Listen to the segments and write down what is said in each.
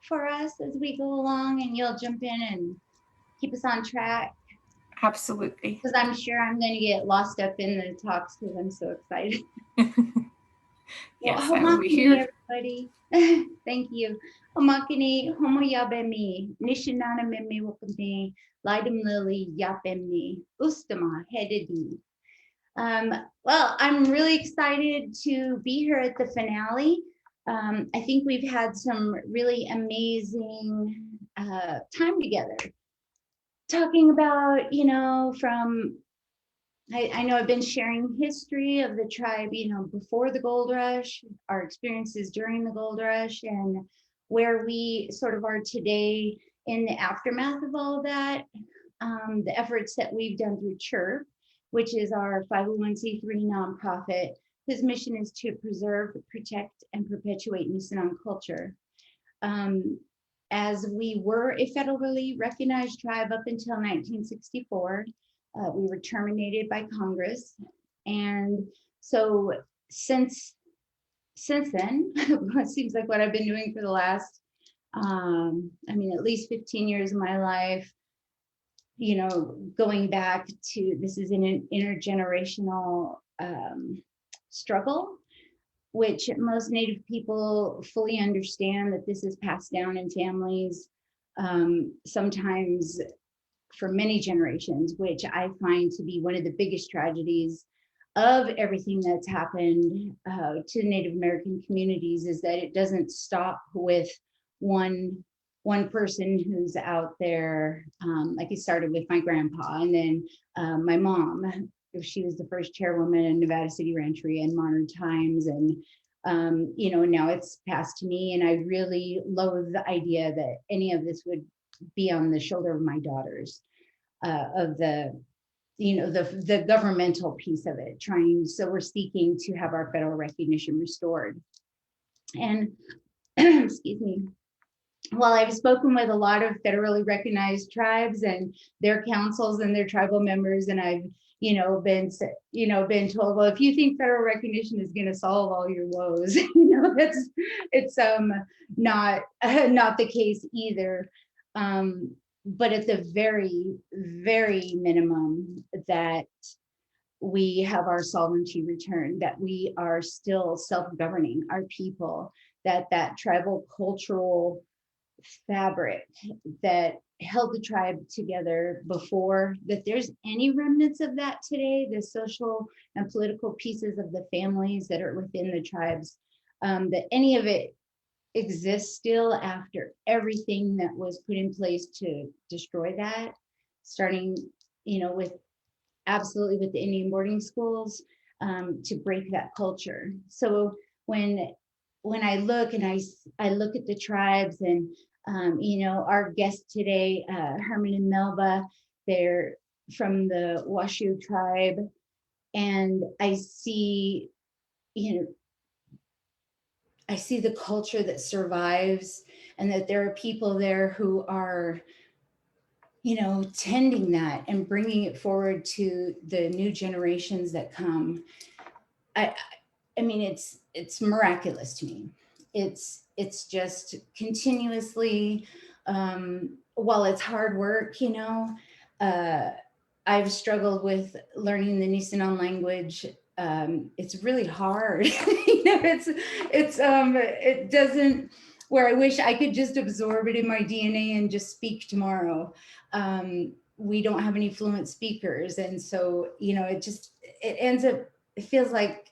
for us as we go along, and you'll jump in and keep us on track? Absolutely. Because I'm sure I'm going to get lost up in the talks because I'm so excited. Well, Yes, I will be homakini, here. everybody. Thank you. Homakini, homo yabemi, nishinana memi wakami, lidum lily yapemi, ustama hedidi. Well, I'm really excited to be here at the finale. I think we've had some really amazing time together, talking about, from I know I've been sharing history of the tribe, before the gold rush, our experiences during the gold rush, and where we sort of are today in the aftermath of all of that. The efforts that we've done through CHIRP, which is our 501c3 nonprofit, whose mission is to preserve, protect, and perpetuate Nisenan culture. As we were a federally recognized tribe up until 1964, we were terminated by Congress. And so since then, it seems like what I've been doing for the last, at least 15 years of my life, going back to, this is an intergenerational struggle, which most Native people fully understand that this is passed down in families, sometimes for many generations, which I find to be one of the biggest tragedies of everything that's happened to Native American communities, is that it doesn't stop with one person who's out there. Like it started with my grandpa, and then my mom. She was the first chairwoman in Nevada City Rancheria in modern times, and now it's passed to me, and I really loathe the idea that any of this would be on the shoulder of my daughters, of the governmental piece of it, so we're seeking to have our federal recognition restored. And excuse me, while I've spoken with a lot of federally recognized tribes and their councils and their tribal members, and I've been told, well, if you think federal recognition is going to solve all your woes, it's not the case either. But at the very, very minimum, that we have our sovereignty returned, that we are still self-governing our people, that tribal cultural fabric that held the tribe together before, that there's any remnants of that today, the social and political pieces of the families that are within the tribes, that any of it exists still after everything that was put in place to destroy that, starting with absolutely with the Indian boarding schools, to break that culture. So when I look and I look at the tribes, and our guests today, Herman and Melba, they're from the Washoe tribe, and I see the culture that survives, and that there are people there who are tending that and bringing it forward to the new generations that come. I mean, it's miraculous to me. It's just continuously, while it's hard work, I've struggled with learning the Nisenan language. It's really hard. It doesn't, where I wish I could just absorb it in my DNA and just speak tomorrow. We don't have any fluent speakers. And so, it ends up, it feels like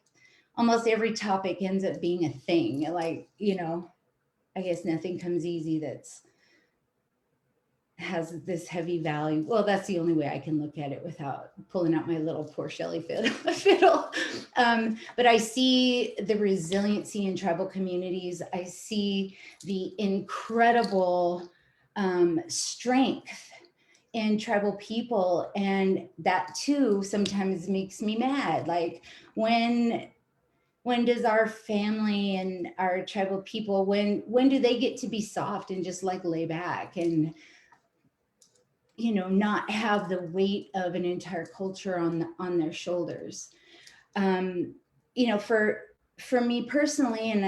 almost every topic ends up being a thing. Like, I guess nothing comes easy has this heavy value. Well, that's the only way I can look at it without pulling out my little poor Shelly fiddle. But I see the resiliency in tribal communities. I see the incredible strength in tribal people, and that too sometimes makes me mad. Like, when does our family and our tribal people, when do they get to be soft and just like lay back and not have the weight of an entire culture on their shoulders? For for me personally, and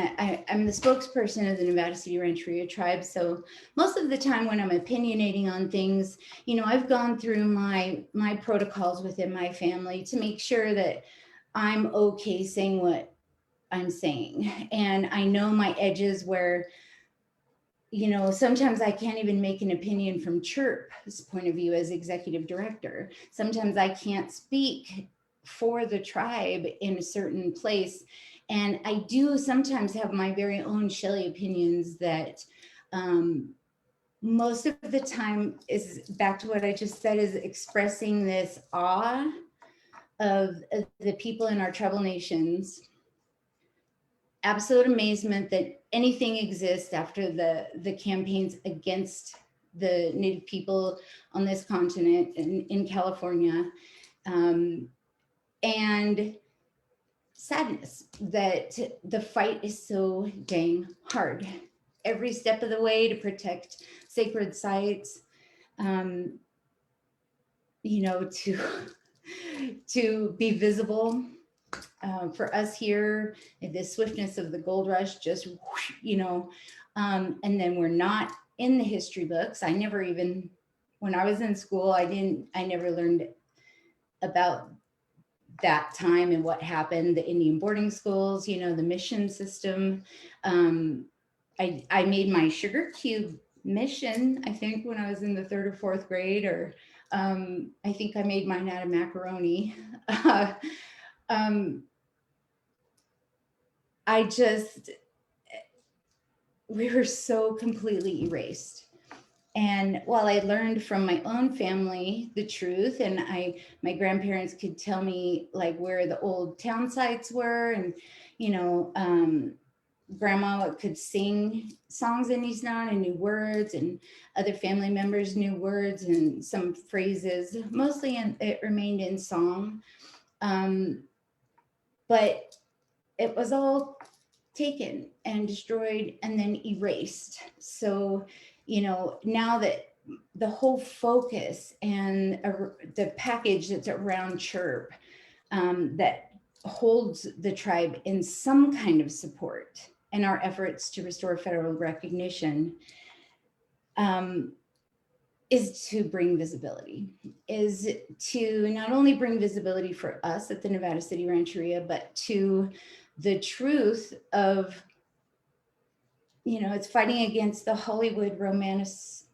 I'm the spokesperson of the Nevada City Rancheria tribe. So most of the time when I'm opinionating on things, you know, I've gone through my protocols within my family to make sure that I'm okay saying what I'm saying. And I know my edges where, you know, sometimes I can't even make an opinion from CHIRP's point of view as executive director. Sometimes I can't speak for the tribe in a certain place. And I do sometimes have my very own Shelly opinions that most of the time is back to what I just said, is expressing this awe of the people in our tribal nations, absolute amazement that anything exists after the campaigns against the Native people on this continent in California, and sadness that the fight is so dang hard every step of the way to protect sacred sites, you know, to be visible. For us here, the swiftness of the gold rush, just, you know, and then we're not in the history books. I never even, when I was in school, I never learned about that time and what happened, the Indian boarding schools, you know, the mission system. I made my sugar cube mission, I think, when I was in the 3rd or 4th grade, or I think I made mine out of macaroni. I just, we were so completely erased. And while I learned from my own family the truth, and my grandparents could tell me like where the old town sites were, and, you know, grandma could sing songs in Nisenan and knew words, and other family members knew words and some phrases, mostly it remained in song. But it was all taken and destroyed and then erased. So, you know, now that the whole focus and the package that's around CHIRP, that holds the tribe in some kind of support in our efforts to restore federal recognition, is to bring visibility, is to not only bring visibility for us at the Nevada City Rancheria, but to the truth of, you know, it's fighting against the Hollywood romancing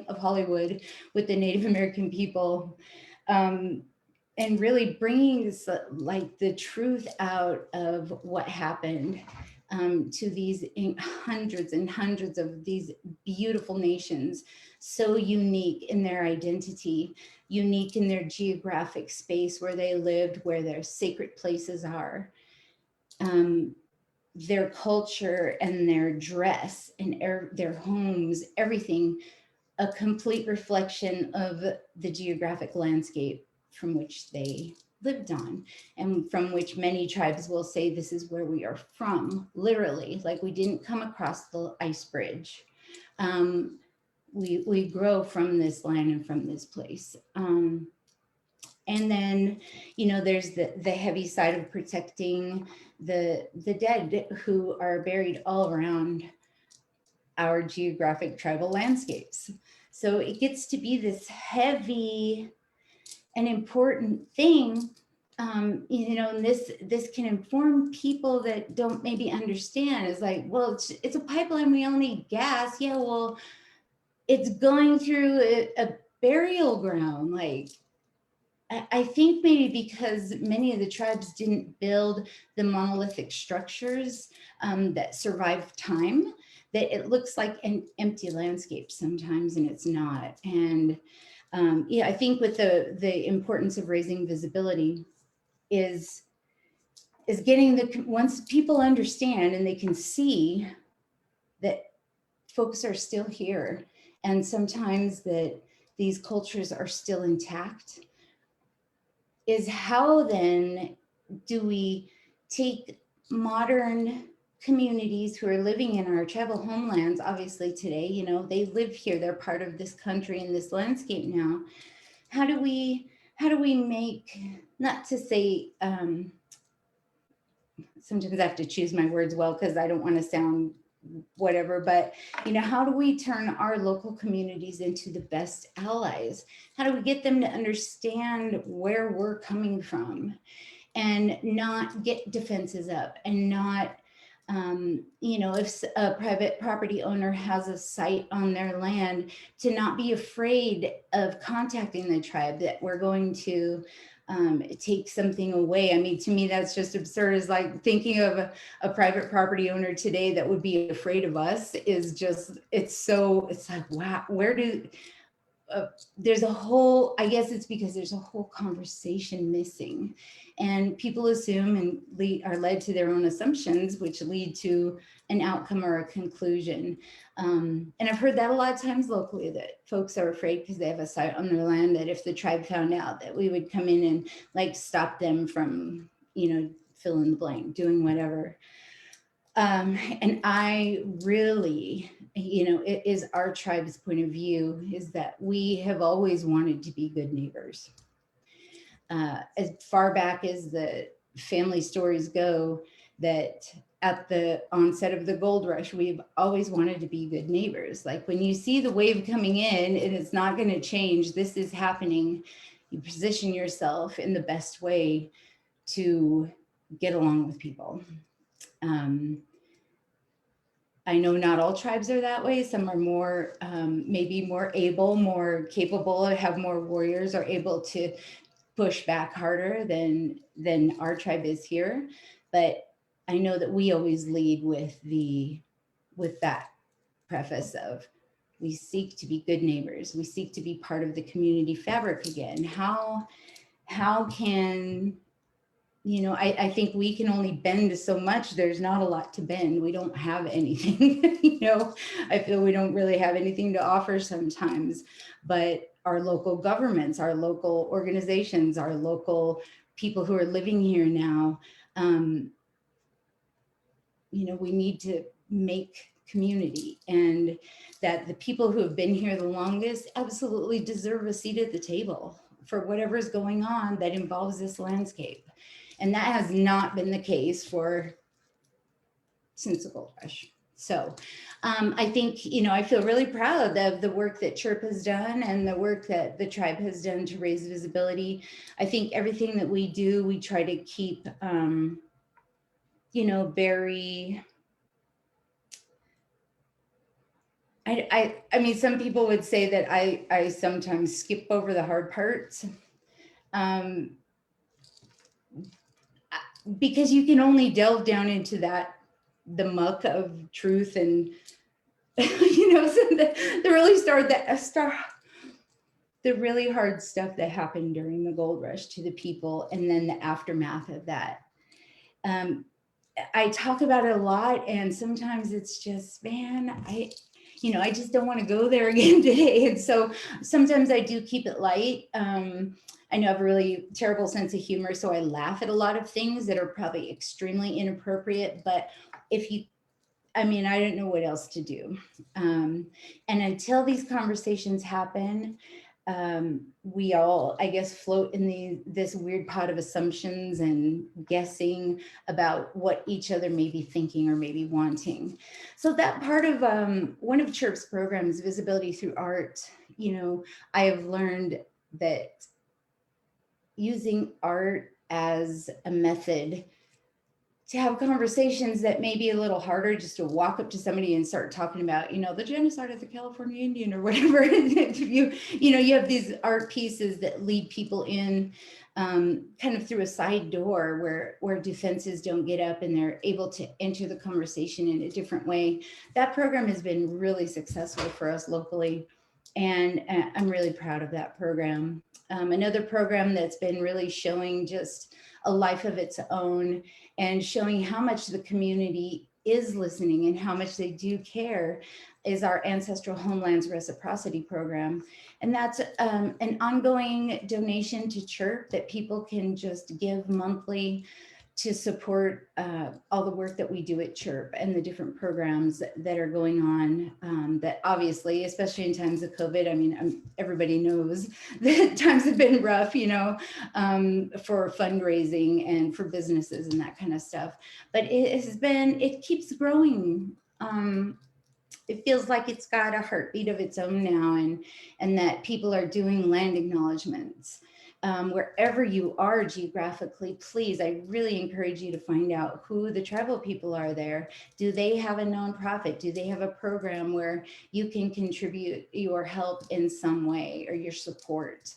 of Hollywood with the Native American people, and really bringing this, like, the truth out of what happened to these hundreds and hundreds of these beautiful nations, so unique in their identity, unique in their geographic space where they lived, where their sacred places are, their culture and their dress and their homes, everything, a complete reflection of the geographic landscape from which they lived on, and from which many tribes will say this is where we are from, literally, like we didn't come across the ice bridge. We grow from this land and from this place. And then, you know, there's the heavy side of protecting the dead who are buried all around our geographic tribal landscapes. So it gets to be this heavy and important thing. You know, and this can inform people that don't maybe understand. It's like, well, it's a pipeline, we all need gas. Yeah, well, it's going through a burial ground. Like, I think maybe because many of the tribes didn't build the monolithic structures that survive time, that it looks like an empty landscape sometimes, and it's not. And yeah, I think with the importance of raising visibility is getting once people understand and they can see that folks are still here, and sometimes that these cultures are still intact, is how then do we take modern communities who are living in our tribal homelands, obviously today, you know, they live here, they're part of this country and this landscape now. How do we how do we make, not to say, sometimes I have to choose my words well because I don't want to sound whatever, but how do we turn our local communities into the best allies? How do we get them to understand where we're coming from and not get defenses up and not, if a private property owner has a site on their land, to not be afraid of contacting the tribe that we're going to take something away. I mean, to me, that's just absurd. Is like thinking of a private property owner today that would be afraid of us is just, it's like, wow, where do, there's a whole, I guess it's because there's a whole conversation missing, and people assume and are led to their own assumptions, which lead to an outcome or a conclusion. And I've heard that a lot of times locally, that folks are afraid because they have a site on their land, that if the tribe found out, that we would come in and like stop them from, fill in the blank, doing whatever. And I really, it is our tribe's point of view is that we have always wanted to be good neighbors. As far back as the family stories go, that at the onset of the gold rush, we've always wanted to be good neighbors. Like when you see the wave coming in and it's not going to change, this is happening, you position yourself in the best way to get along with people. I know not all tribes are that way. Some are more, maybe more able, more capable, have more warriors, are able to push back harder than our tribe is here. But I know that we always lead with that preface of, we seek to be good neighbors. We seek to be part of the community fabric again. How can, I think we can only bend so much. There's not a lot to bend. We don't have anything, I feel we don't really have anything to offer sometimes, but our local governments, our local organizations, our local people who are living here now, we need to make community, and that the people who have been here the longest absolutely deserve a seat at the table for whatever is going on that involves this landscape. And that has not been the case since the gold rush. So I think, I feel really proud of the work that CHIRP has done and the work that the tribe has done to raise visibility. I think everything that we do, we try to keep, very, I mean, some people would say that I sometimes skip over the hard parts. Because you can only delve down into the muck of truth and, so the really hard stuff that happened during the gold rush to the people, and then the aftermath of that. I talk about it a lot, and sometimes it's just, man, I just don't want to go there again today. And so sometimes I do keep it light. I know I have a really terrible sense of humor, so I laugh at a lot of things that are probably extremely inappropriate. But I don't know what else to do. And until these conversations happen, we all, I guess, float in this weird pot of assumptions and guessing about what each other may be thinking or maybe wanting. So that part of one of CHIRP's programs, Visibility Through Art, I have learned that using art as a method to have conversations that may be a little harder, just to walk up to somebody and start talking about, the genocide of the California Indian or whatever. you have these art pieces that lead people in kind of through a side door where defenses don't get up and they're able to enter the conversation in a different way. That program has been really successful for us locally, and I'm really proud of that program. Another program that's been really showing just a life of its own and showing how much the community is listening and how much they do care is our Ancestral Homelands Reciprocity Program. And that's an ongoing donation to CHIRP that people can just give monthly to support all the work that we do at CHIRP and the different programs that are going on, that obviously, especially in times of COVID, I mean, everybody knows that times have been rough, you know, for fundraising and for businesses and that kind of stuff. But it keeps growing. It feels like it's got a heartbeat of its own now, and that people are doing land acknowledgements. Wherever you are geographically, please, I really encourage you to find out who the tribal people are there. Do they have a nonprofit? Do they have a program where you can contribute your help in some way or your support?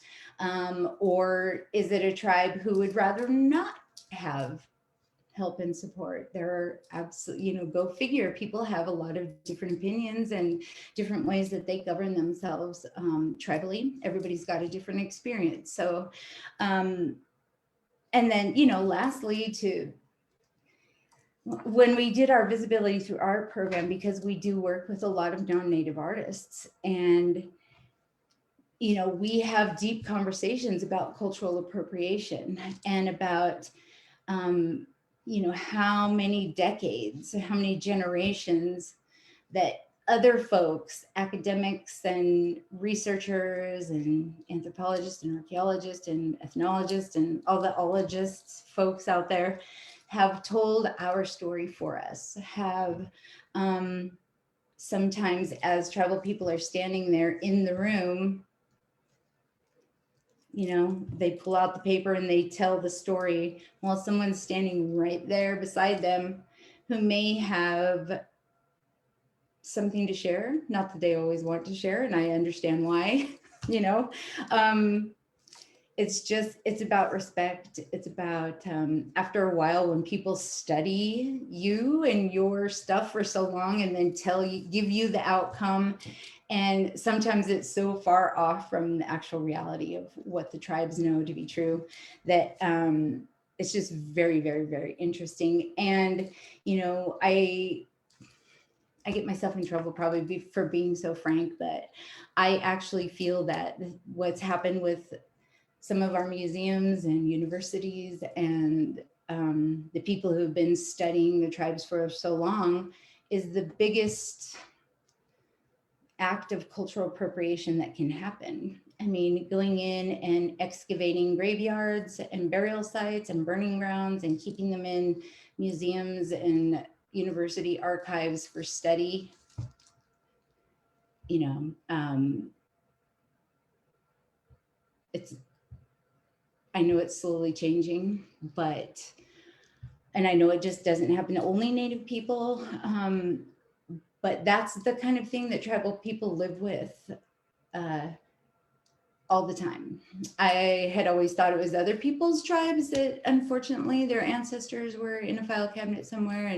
Or is it a tribe who would rather not have help and support? There are absolutely, you know, go figure. People have a lot of different opinions and different ways that they govern themselves tribally. Everybody's got a different experience. So, and then, you know, lastly, when we did our visibility through art program, because we do work with a lot of non-native artists, and you know, we have deep conversations about cultural appropriation and about you know, how many decades, how many generations that other folks, academics and researchers and anthropologists and archaeologists and ethnologists and all the ologists folks out there have told our story for us, have sometimes as tribal people are standing there in the room, you know, they pull out the paper and they tell the story while someone's standing right there beside them who may have something to share. Not that they always want to share, and I understand why, you know. It's about respect. It's about, after a while, when people study you and your stuff for so long and then give you the outcome, and sometimes it's so far off from the actual reality of what the tribes know to be true that it's just very, very, very interesting. And, you know, I get myself in trouble probably for being so frank, but I actually feel that what's happened with some of our museums and universities and the people who've been studying the tribes for so long is the biggest act of cultural appropriation that can happen. I mean, going in and excavating graveyards and burial sites and burning grounds and keeping them in museums and university archives for study, you know, I know it's slowly changing, and I know it just doesn't happen to only Native people, but that's the kind of thing that tribal people live with all the time. I had always thought it was other people's tribes that unfortunately their ancestors were in a file cabinet somewhere,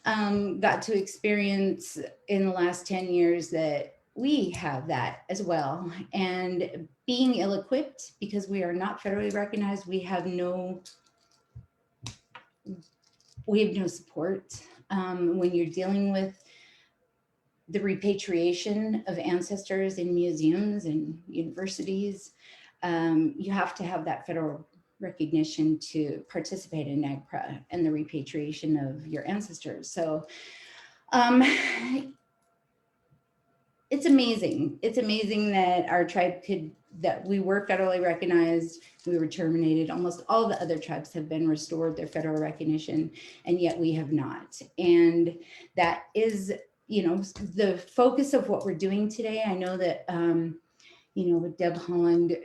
and got to experience in the last 10 years that we have that as well. And being ill-equipped because we are not federally recognized, we have no support when you're dealing with the repatriation of ancestors in museums and universities. You have to have that federal recognition to participate in NAGPRA and the repatriation of your ancestors. So it's amazing. It's amazing that our tribe that we were federally recognized, we were terminated. Almost all the other tribes have been restored their federal recognition, and yet we have not. And that is, you know, the focus of what we're doing today. I know that, you know, with Deb Haaland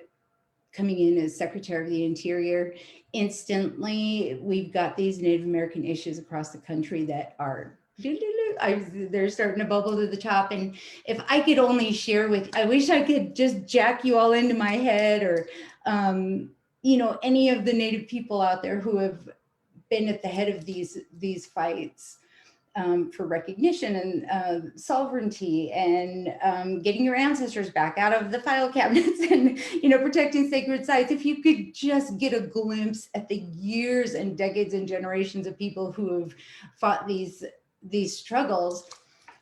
coming in as Secretary of the Interior, instantly we've got these Native American issues across the country that are they're starting to bubble to the top. And if I could only share I wish I could just jack you all into my head, or you know, any of the Native people out there who have been at the head of these fights for recognition and sovereignty and getting your ancestors back out of the file cabinets and, you know, protecting sacred sites. If you could just get a glimpse at the years and decades and generations of people who have fought these struggles,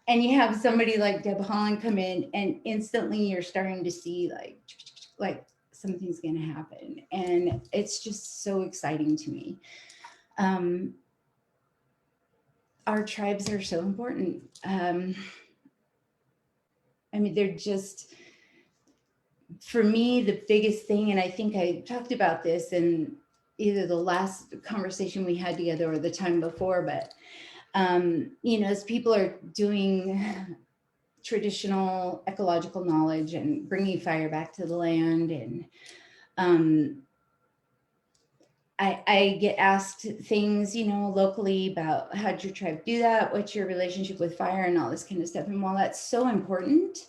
and you have somebody like Deb Haaland come in, and instantly you're starting to see like something's going to happen, and it's just so exciting to me. Our tribes are so important. I mean, they're just, for me, the biggest thing, and I think I talked about this in either the last conversation we had together or the time before, but, you know, as people are doing traditional ecological knowledge and bringing fire back to the land, and I get asked things, you know, locally about how'd your tribe do that? What's your relationship with fire and all this kind of stuff. And while that's so important,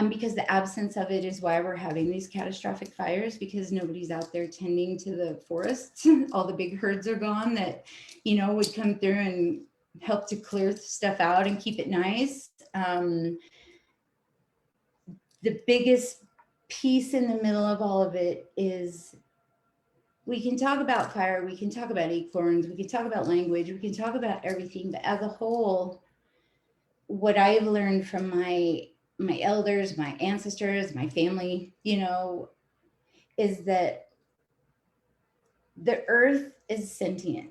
because the absence of it is why we're having these catastrophic fires, because nobody's out there tending to the forests. All the big herds are gone that, you know, would come through and help to clear stuff out and keep it nice. The biggest piece in the middle of all of it is we can talk about fire, we can talk about acorns, we can talk about language, we can talk about everything, but as a whole, what I've learned from my elders, my ancestors, my family, you know, is that the earth is sentient.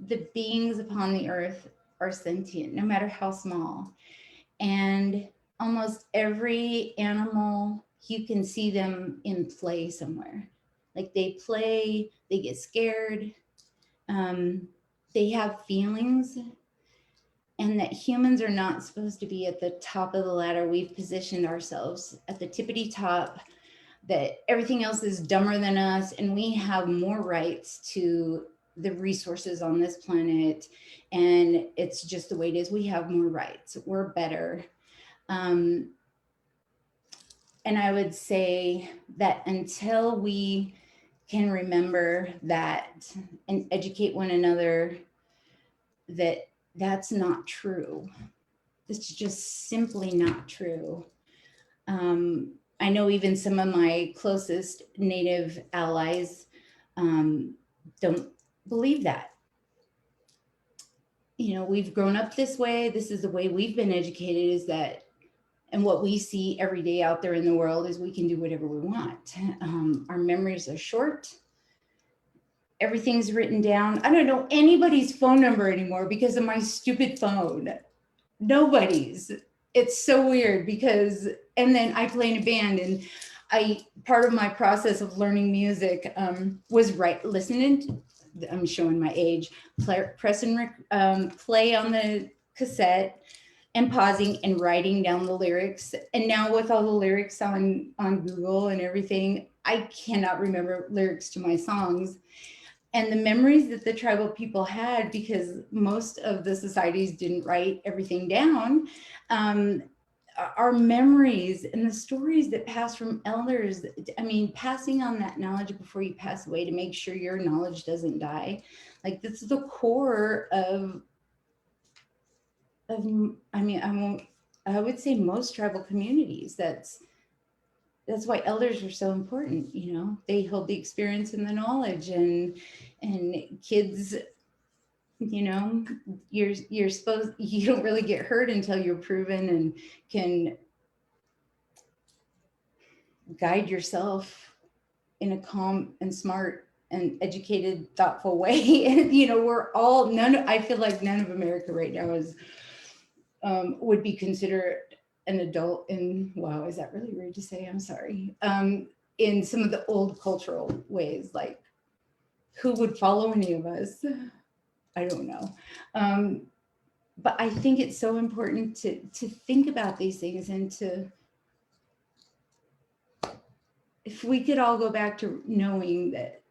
The beings upon the earth are sentient, no matter how small. And almost every animal, you can see them in play somewhere. Like they play, they get scared, they have feelings, and that humans are not supposed to be at the top of the ladder. We've positioned ourselves at the tippity top, that everything else is dumber than us, and we have more rights to the resources on this planet. And it's just the way it is. We have more rights. We're better. And I would say that until we can remember that and educate one another that that's not true. It's just simply not true. I know even some of my closest Native allies don't believe that. You know, we've grown up this way. This is the way we've been educated, is that, and what we see every day out there in the world is we can do whatever we want. Our memories are short. Everything's written down. I don't know anybody's phone number anymore because of my stupid phone. Nobody's. It's so weird because, and then I play in a band, and part of my process of learning music was listening to, I'm showing my age, press and play on the cassette and pausing and writing down the lyrics. And now with all the lyrics on Google and everything, I cannot remember lyrics to my songs. And the memories that the tribal people had, because most of the societies didn't write everything down, our memories and the stories that pass from elders, I mean, passing on that knowledge before you pass away to make sure your knowledge doesn't die. Like, this is the core of I mean, I would say most tribal communities. That's why elders are so important. You know, they hold the experience and the knowledge, and kids, you know, you're supposed, you don't really get hurt until you're proven and can guide yourself in a calm and smart and educated, thoughtful way. And, you know, we're all, I feel like none of America right now is, would be considered an adult in, wow, is that really rude to say? I'm sorry. In some of the old cultural ways, like who would follow any of us? I don't know. But I think it's so important to think about these things, and if we could all go back to knowing that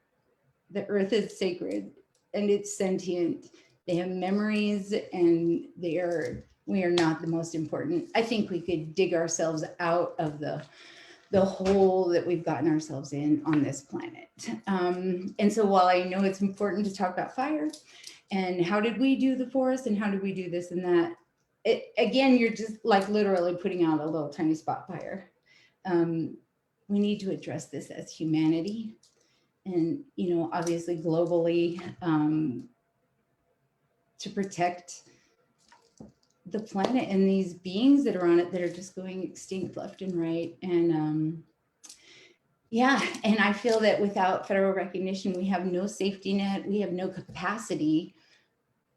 the earth is sacred and it's sentient, they have memories, and we are not the most important. I think we could dig ourselves out of the hole that we've gotten ourselves in on this planet. And so while I know it's important to talk about fire and how did we do the forest and how did we do this and that, again, you're just like literally putting out a little tiny spot fire. We need to address this as humanity, and, you know, obviously globally, to protect the planet and these beings that are on it that are just going extinct left and right. And Yeah, and I feel that without federal recognition, we have no safety net, we have no capacity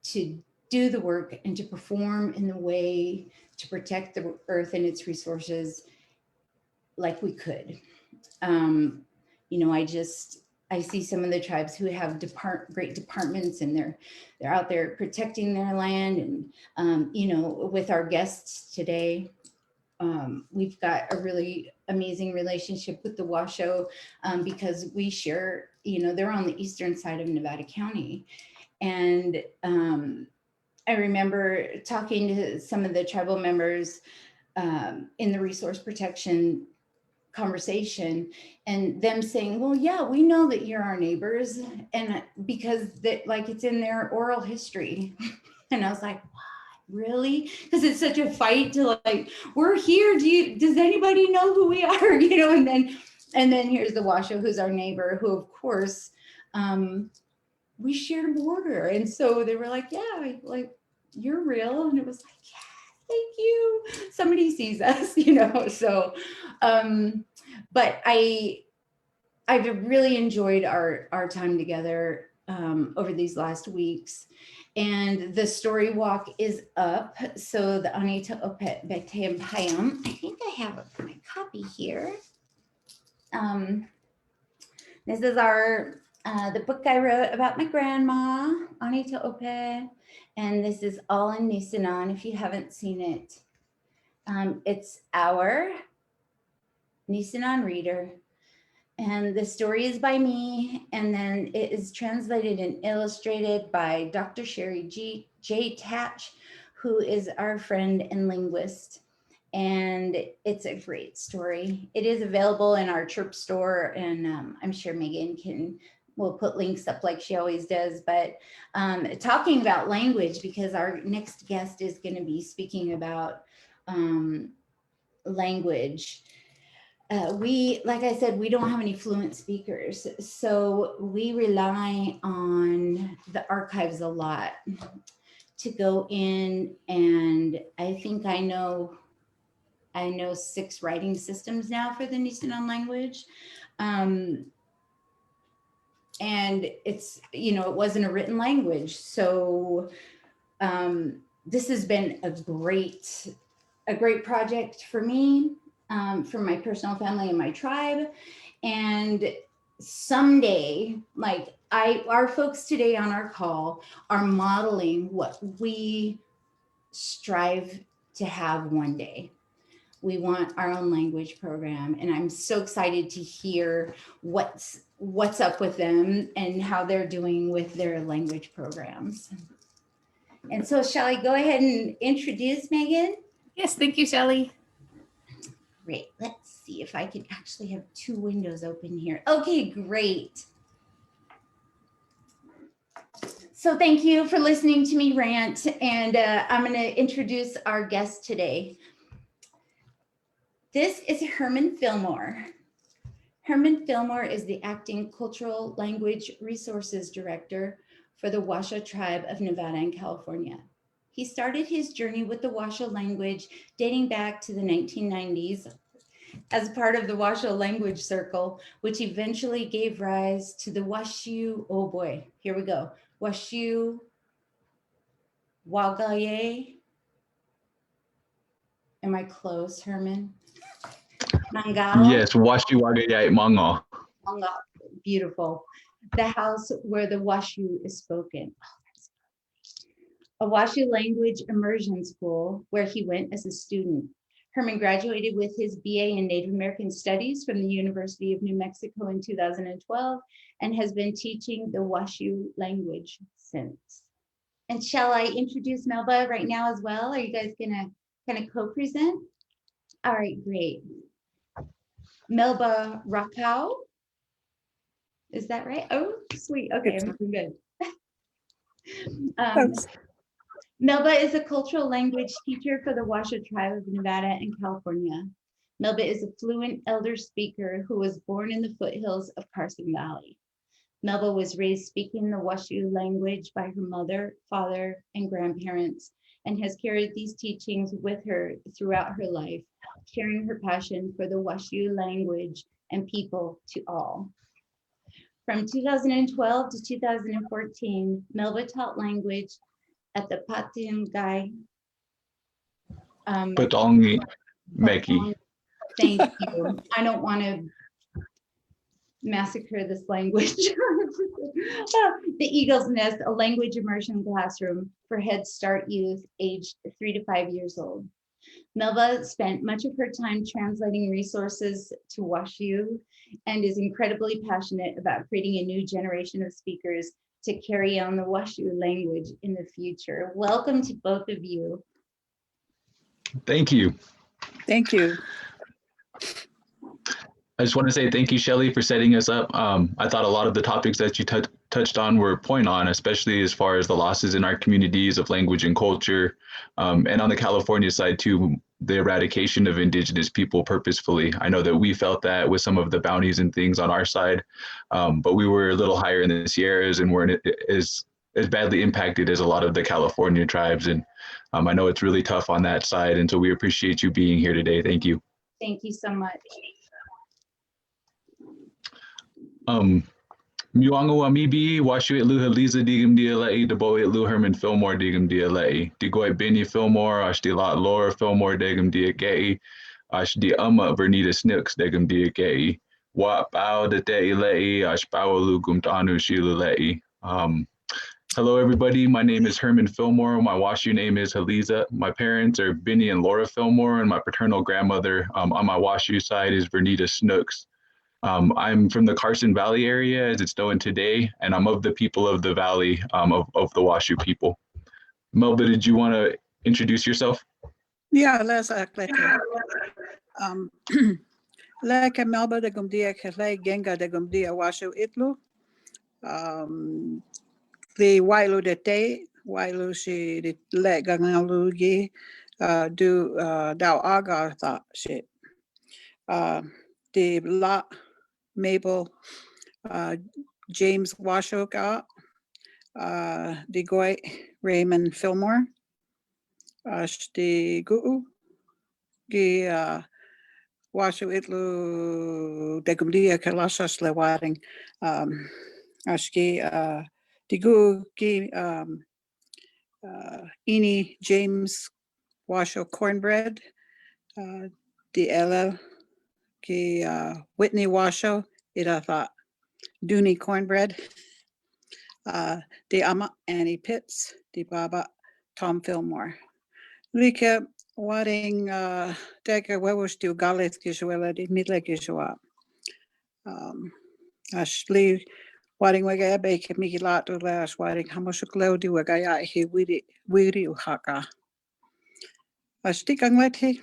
to do the work and to perform in the way to protect the earth and its resources like we could. Um, you know, I see some of the tribes who have great departments, and they're out there protecting their land. And you know, with our guests today, we've got a really amazing relationship with the Washoe, because we share, you know, they're on the eastern side of Nevada County. And I remember talking to some of the tribal members in the resource protection conversation, and them saying, well, yeah, we know that you're our neighbors, and because that, like, it's in their oral history. And I was like, really? Because it's such a fight to, like, we're here, does anybody know who we are? You know, and then here's the Washoe, who's our neighbor, who of course we shared a border. And so they were like, yeah, like, you're real. And it was like, yeah, thank you, somebody sees us, you know. So but I've really enjoyed our time together over these last weeks. And the story walk is up. So the Anita Opet Betem Payam, I think I have my copy here. This is the book I wrote about my grandma, Anita Opet. And this is all in Nisenan if you haven't seen it. It's our Nisenan reader. And the story is by me, and then it is translated and illustrated by Dr. Sherry J. Tatch, who is our friend and linguist. And it's a great story. It is available in our CHIRP store, and I'm sure Megan will put links up like she always does. But talking about language, because our next guest is going to be speaking about language. Like I said, we don't have any fluent speakers, so we rely on the archives a lot to go in. And I think I know 6 writing systems now for the Nisenan language. And it's, you know, it wasn't a written language. So this has been a great project for me, for my personal family and my tribe. And someday, like our folks today on our call are modeling what we strive to have one day. We want our own language program, and I'm so excited to hear what's up with them and how they're doing with their language programs. And so shall I go ahead and introduce Megan? Yes, thank you, Shelly. Great. Let's see if I can actually have 2 windows open here. Okay, great. So thank you for listening to me rant, and I'm going to introduce our guest today. This is Herman Fillmore. Herman Fillmore is the Acting Cultural Language Resources Director for the Washoe Tribe of Nevada and California. He started his journey with the Washoe language dating back to the 1990s as part of the Washoe Language Circle, which eventually gave rise to the Washoe, oh boy, here we go, Washoe Wagaye. Am I close, Herman? Mangala? Yes, Washi Wagayai Manga. Manga, beautiful. The house where the Washoe is spoken. A Washoe language immersion school where he went as a student. Herman graduated with his BA in Native American Studies from the University of New Mexico in 2012 and has been teaching the Washoe language since. And shall I introduce Melba right now as well? Are you guys gonna kind of co-present? All right, great. Melba Rakau, is that right? Oh, sweet. Okay, I'm doing good. Melba is a cultural language teacher for the Washoe Tribe of Nevada and California. Melba is a fluent elder speaker who was born in the foothills of Carson Valley. Melba was raised speaking the Washoe language by her mother, father, and grandparents, and has carried these teachings with her throughout her life, sharing her passion for the Washoe language and people to all. From 2012 to 2014, Melba taught language at the Patingai. Patongi Meki. Thank you. I don't want to massacre this language. The Eagle's Nest, a language immersion classroom for Head Start youth aged 3 to 5 years old. Melba spent much of her time translating resources to Washu and is incredibly passionate about creating a new generation of speakers to carry on the Washu language in the future. Welcome to both of you. Thank you. Thank you. I just want to say thank you, Shelly, for setting us up. I thought a lot of the topics that you touched on were point on, especially as far as the losses in our communities of language and culture. And on the California side too, the eradication of Indigenous people purposefully. I know that we felt that with some of the bounties and things on our side, but we were a little higher in the Sierras and weren't as badly impacted as a lot of the California tribes. And I know it's really tough on that side. And so we appreciate you being here today. Thank you. Thank you so much. Muango Amibi, Washu it Luha Liza Digam Dialei, Debo it Lu Herman Fillmore Digam Dialei, Digoy Benny Fillmore, Ashdi Lot Laura Fillmore Digam Diagay, Ashdi Vernita Snooks Digam Diagay, Wap Bow de Lei, Ashbawa Lugum Tanu Sheila Lei. Hello, everybody. My name is Herman Fillmore. My Washu name is Haliza. My parents are Benny and Laura Fillmore, and my paternal grandmother on my Washu side is Vernita Snooks. I'm from the Carson Valley area, as it's known today, and I'm of the people of the valley of the Washu people. Melba, did you want to introduce yourself? Yeah, let's click. Like Melba de Gumdia, Kelay Genga de Gumdia Washu Itlu. The Wailu de Te, Wailu she de Le Gangalugi, do Dao Agar thought shit. The La Mabel, James Washoka, the Goy Raymond Fillmore, the Guu, the Washu Itlu, the Gumdia Kalashas Lewaring, Ashki, the Guu, Ini James Washo Cornbread, the Ella, Whitney Washo, Ida thought. Dooney Cornbread, the Ama Annie Pitts, the Baba Tom Fillmore. Lika Wadding Deka Wewush du Galith Gishuela di Midle Gishua. Ashley Wadding Wega Bake Mikilat to Lash Wadding Hamoshuklo du Wagaya he Wiri Uhaka. Ashtikangleti.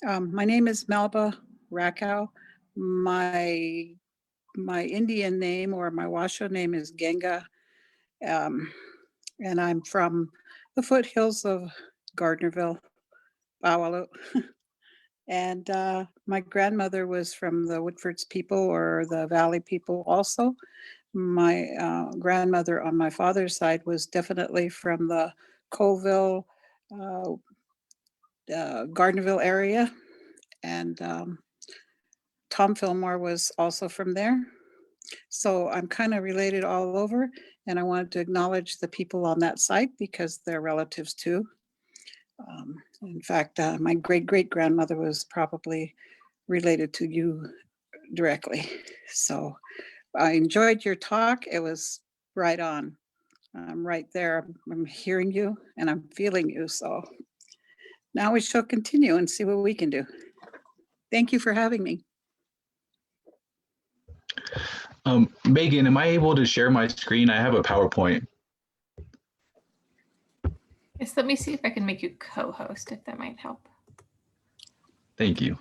My name is Melba Rakow. My Indian name or my Washo name is Genga, and I'm from the foothills of Gardnerville, Bawalu. And my grandmother was from the Woodfords people or the Valley people also. My grandmother on my father's side was definitely from the Colville, Gardnerville area. And Tom Fillmore was also from there. So I'm kind of related all over, and I wanted to acknowledge the people on that site because they're relatives too. In fact, my great-great-grandmother was probably related to you directly. So I enjoyed your talk. It was right on. I'm right there. I'm hearing you and I'm feeling you. So now we shall continue and see what we can do. Thank you for having me. Megan, am I able to share my screen? I have a PowerPoint. Yes, let me see if I can make you co-host, if that might help. Thank you.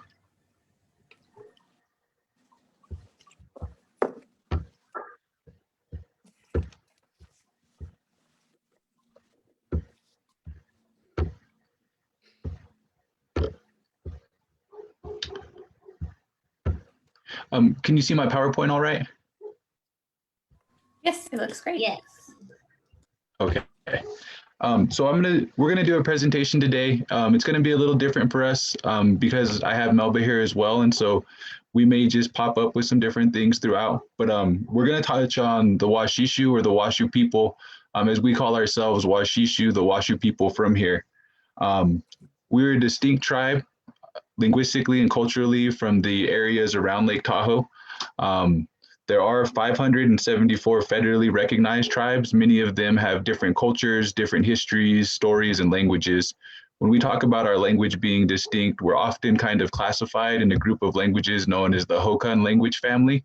Can you see my PowerPoint all right? Yes, it looks great. Yes. Okay. So we're gonna do a presentation today. It's gonna be a little different for us because I have Melba here as well, and so we may just pop up with some different things throughout, but we're going to touch on the Washishu or the Washu people, as we call ourselves Washishu, the Washu people from here. We're a distinct tribe linguistically and culturally from the areas around Lake Tahoe. There are 574 federally recognized tribes. Many of them have different cultures, different histories, stories, and languages. When we talk about our language being distinct, we're often kind of classified in a group of languages known as the Hokan language family.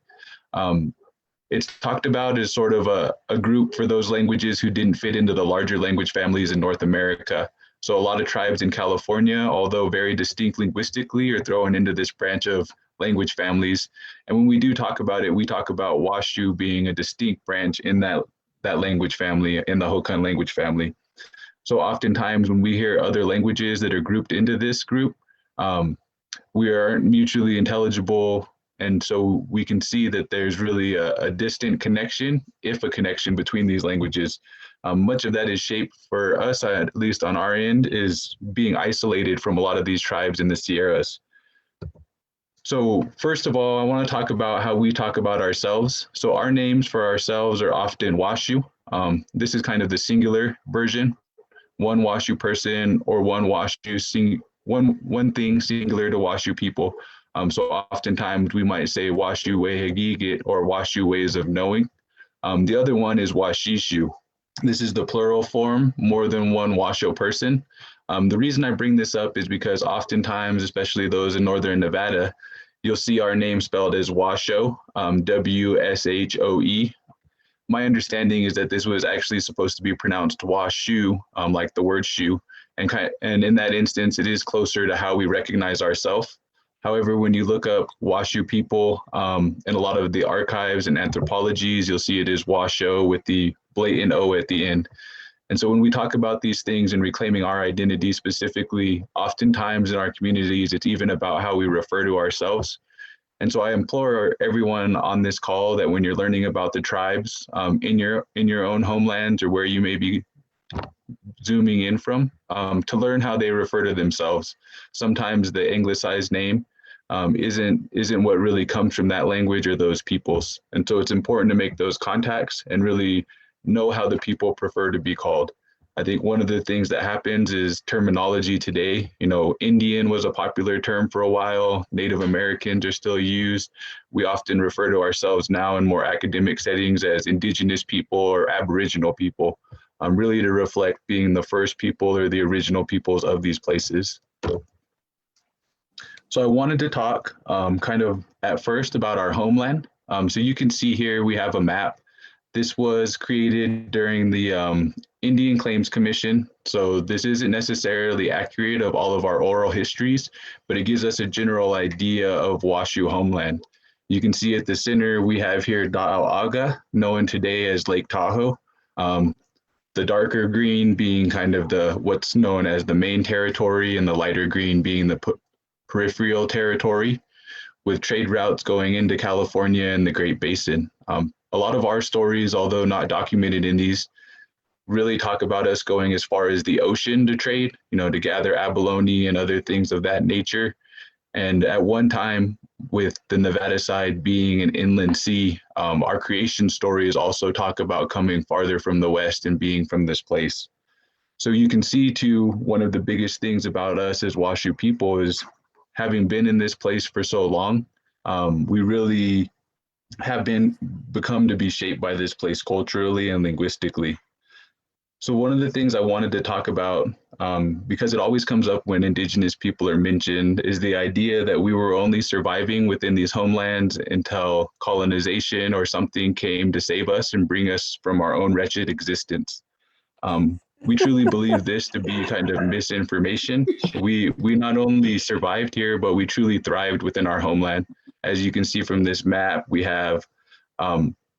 It's talked about as sort of a group for those languages who didn't fit into the larger language families in North America. So a lot of tribes in California, although very distinct linguistically, are thrown into this branch of language families. And when we do talk about it, we talk about Washu being a distinct branch in that language family, in the Hokan language family. So oftentimes when we hear other languages that are grouped into this group, we aren't mutually intelligible. And so we can see that there's really a distant connection, if a connection between these languages. Much of that is shaped for us, at least on our end, is being isolated from a lot of these tribes in the Sierras. So first of all, I want to talk about how we talk about ourselves. So our names for ourselves are often Washu. This is kind of the singular version, one Washu person or one Washu, one thing singular to Washu people. So oftentimes we might say Washu Wehegigit or Washu ways of knowing. The other one is Washishu. This is the plural form, more than one Washo person. The reason I bring this up is because oftentimes, especially those in Northern Nevada, you'll see our name spelled as Washo, W-S-H-O-E. My understanding is that this was actually supposed to be pronounced Washu, like the word shoe. And in that instance, it is closer to how we recognize ourselves. However, when you look up Washu people in a lot of the archives and anthropologies, you'll see it is Washo with the blatant O at the end. And so when we talk about these things and reclaiming our identity specifically, oftentimes in our communities, it's even about how we refer to ourselves. And so I implore everyone on this call that when you're learning about the tribes in your own homelands or where you may be zooming in from, to learn how they refer to themselves. Sometimes the anglicized name isn't what really comes from that language or those peoples. And so it's important to make those contacts and really know how the people prefer to be called. I think one of the things that happens is terminology today. You know, Indian was a popular term for a while. Native Americans are still used. We often refer to ourselves now in more academic settings as Indigenous people or Aboriginal people, really to reflect being the first people or the original peoples of these places. So I wanted to talk kind of at first about our homeland. So you can see here we have a map. This was created during the Indian Claims Commission. So this isn't necessarily accurate of all of our oral histories, but it gives us a general idea of Washu homeland. You can see at the center, we have here Da'au'aga, known today as Lake Tahoe. The darker green being kind of what's known as the main territory, and the lighter green being the peripheral territory, with trade routes going into California and the Great Basin. A lot of our stories, although not documented in these, really talk about us going as far as the ocean to trade, you know, to gather abalone and other things of that nature. And at one time, with the Nevada side being an inland sea, our creation stories also talk about coming farther from the west and being from this place. So you can see too, one of the biggest things about us as Washu people is having been in this place for so long, we really have become to be shaped by this place culturally and linguistically. So one of the things I wanted to talk about, because it always comes up when Indigenous people are mentioned, is the idea that we were only surviving within these homelands until colonization or something came to save us and bring us from our own wretched existence. We truly believe this to be kind of misinformation. We not only survived here, but we truly thrived within our homeland. As you can see from this map, we have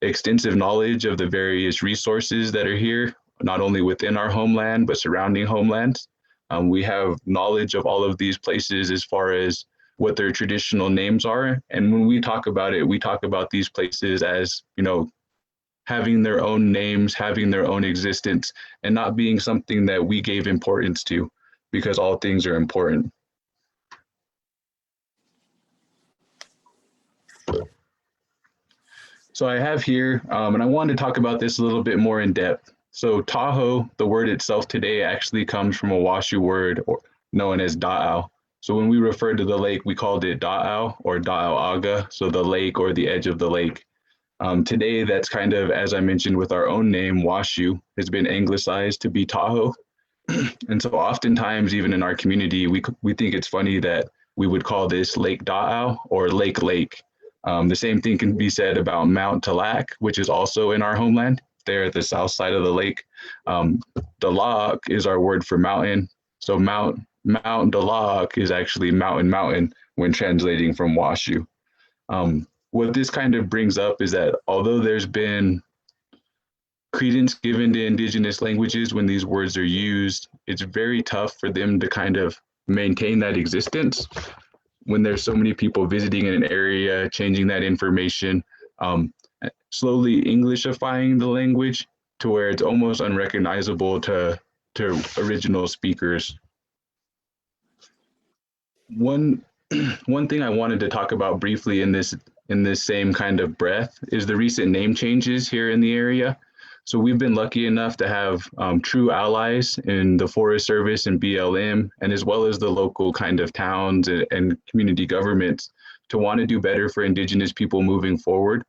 extensive knowledge of the various resources that are here, not only within our homeland, but surrounding homelands. We have knowledge of all of these places as far as what their traditional names are. And when we talk about it, we talk about these places as, you know, having their own names, having their own existence, and not being something that we gave importance to, because all things are important. So I have here, and I wanted to talk about this a little bit more in depth. So Tahoe, the word itself today actually comes from a Washoe word known as Da'au. So when we referred to the lake, we called it Da'au or Da'au Aga, so the lake or the edge of the lake. Today, that's kind of, as I mentioned with our own name, Washoe, has been anglicized to be Tahoe. And so oftentimes, even in our community, we think it's funny that we would call this Lake Da'au or Lake Lake. The same thing can be said about Mount Talak, which is also in our homeland, there at the south side of the lake. Dalak is our word for mountain. So Mount Dalak is actually mountain when translating from Washoe. What this kind of brings up is that although there's been credence given to indigenous languages when these words are used, it's very tough for them to kind of maintain that existence when there's so many people visiting in an area, changing that information, slowly Englishifying the language to where it's almost unrecognizable to original speakers. One thing I wanted to talk about briefly in this same kind of breath is the recent name changes here in the area. So we've been lucky enough to have true allies in the Forest Service and BLM, and as well as the local kind of towns and community governments to want to do better for Indigenous people moving forward.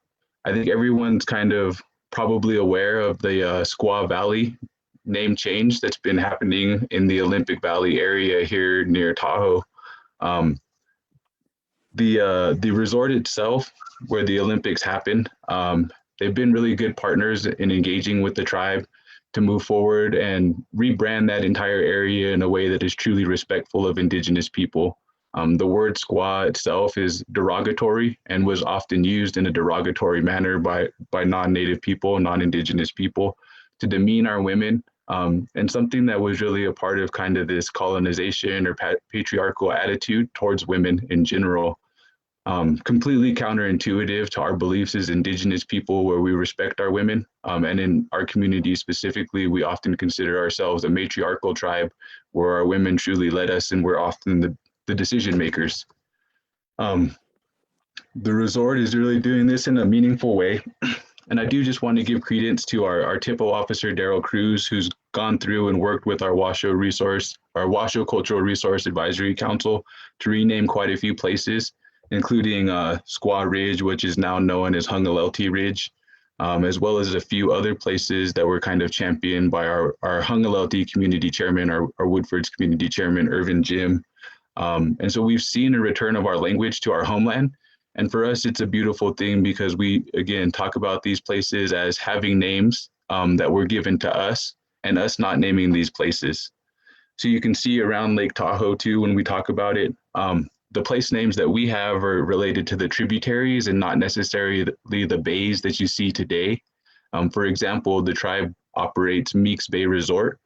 I think everyone's kind of probably aware of the Squaw Valley name change that's been happening in the Olympic Valley area here near Tahoe. The resort itself, where the Olympics happened, they've been really good partners in engaging with the tribe to move forward and rebrand that entire area in a way that is truly respectful of Indigenous people. The word squaw itself is derogatory and was often used in a derogatory manner by non-Native people, non-Indigenous people to demean our women. And something that was really a part of kind of this colonization or patriarchal attitude towards women in general. Completely counterintuitive to our beliefs as Indigenous people, where we respect our women. And in our community specifically, we often consider ourselves a matriarchal tribe where our women truly led us and we're often the decision makers. The resort is really doing this in a meaningful way. And I do just want to give credence to our TIPO officer, Daryl Cruz, who's gone through and worked with our Washoe Cultural Resource Advisory Council to rename quite a few places, including Squaw Ridge, which is now known as Hungalelti Ridge, as well as a few other places that were kind of championed by our Hungalelti community chairman, our Woodford's community chairman, Irvin Jim. And so we've seen a return of our language to our homeland. And for us, it's a beautiful thing because we, again, talk about these places as having names that were given to us and us not naming these places. So you can see around Lake Tahoe too, when we talk about it, the place names that we have are related to the tributaries and not necessarily the bays that you see today. For example, the tribe operates Meeks Bay Resort,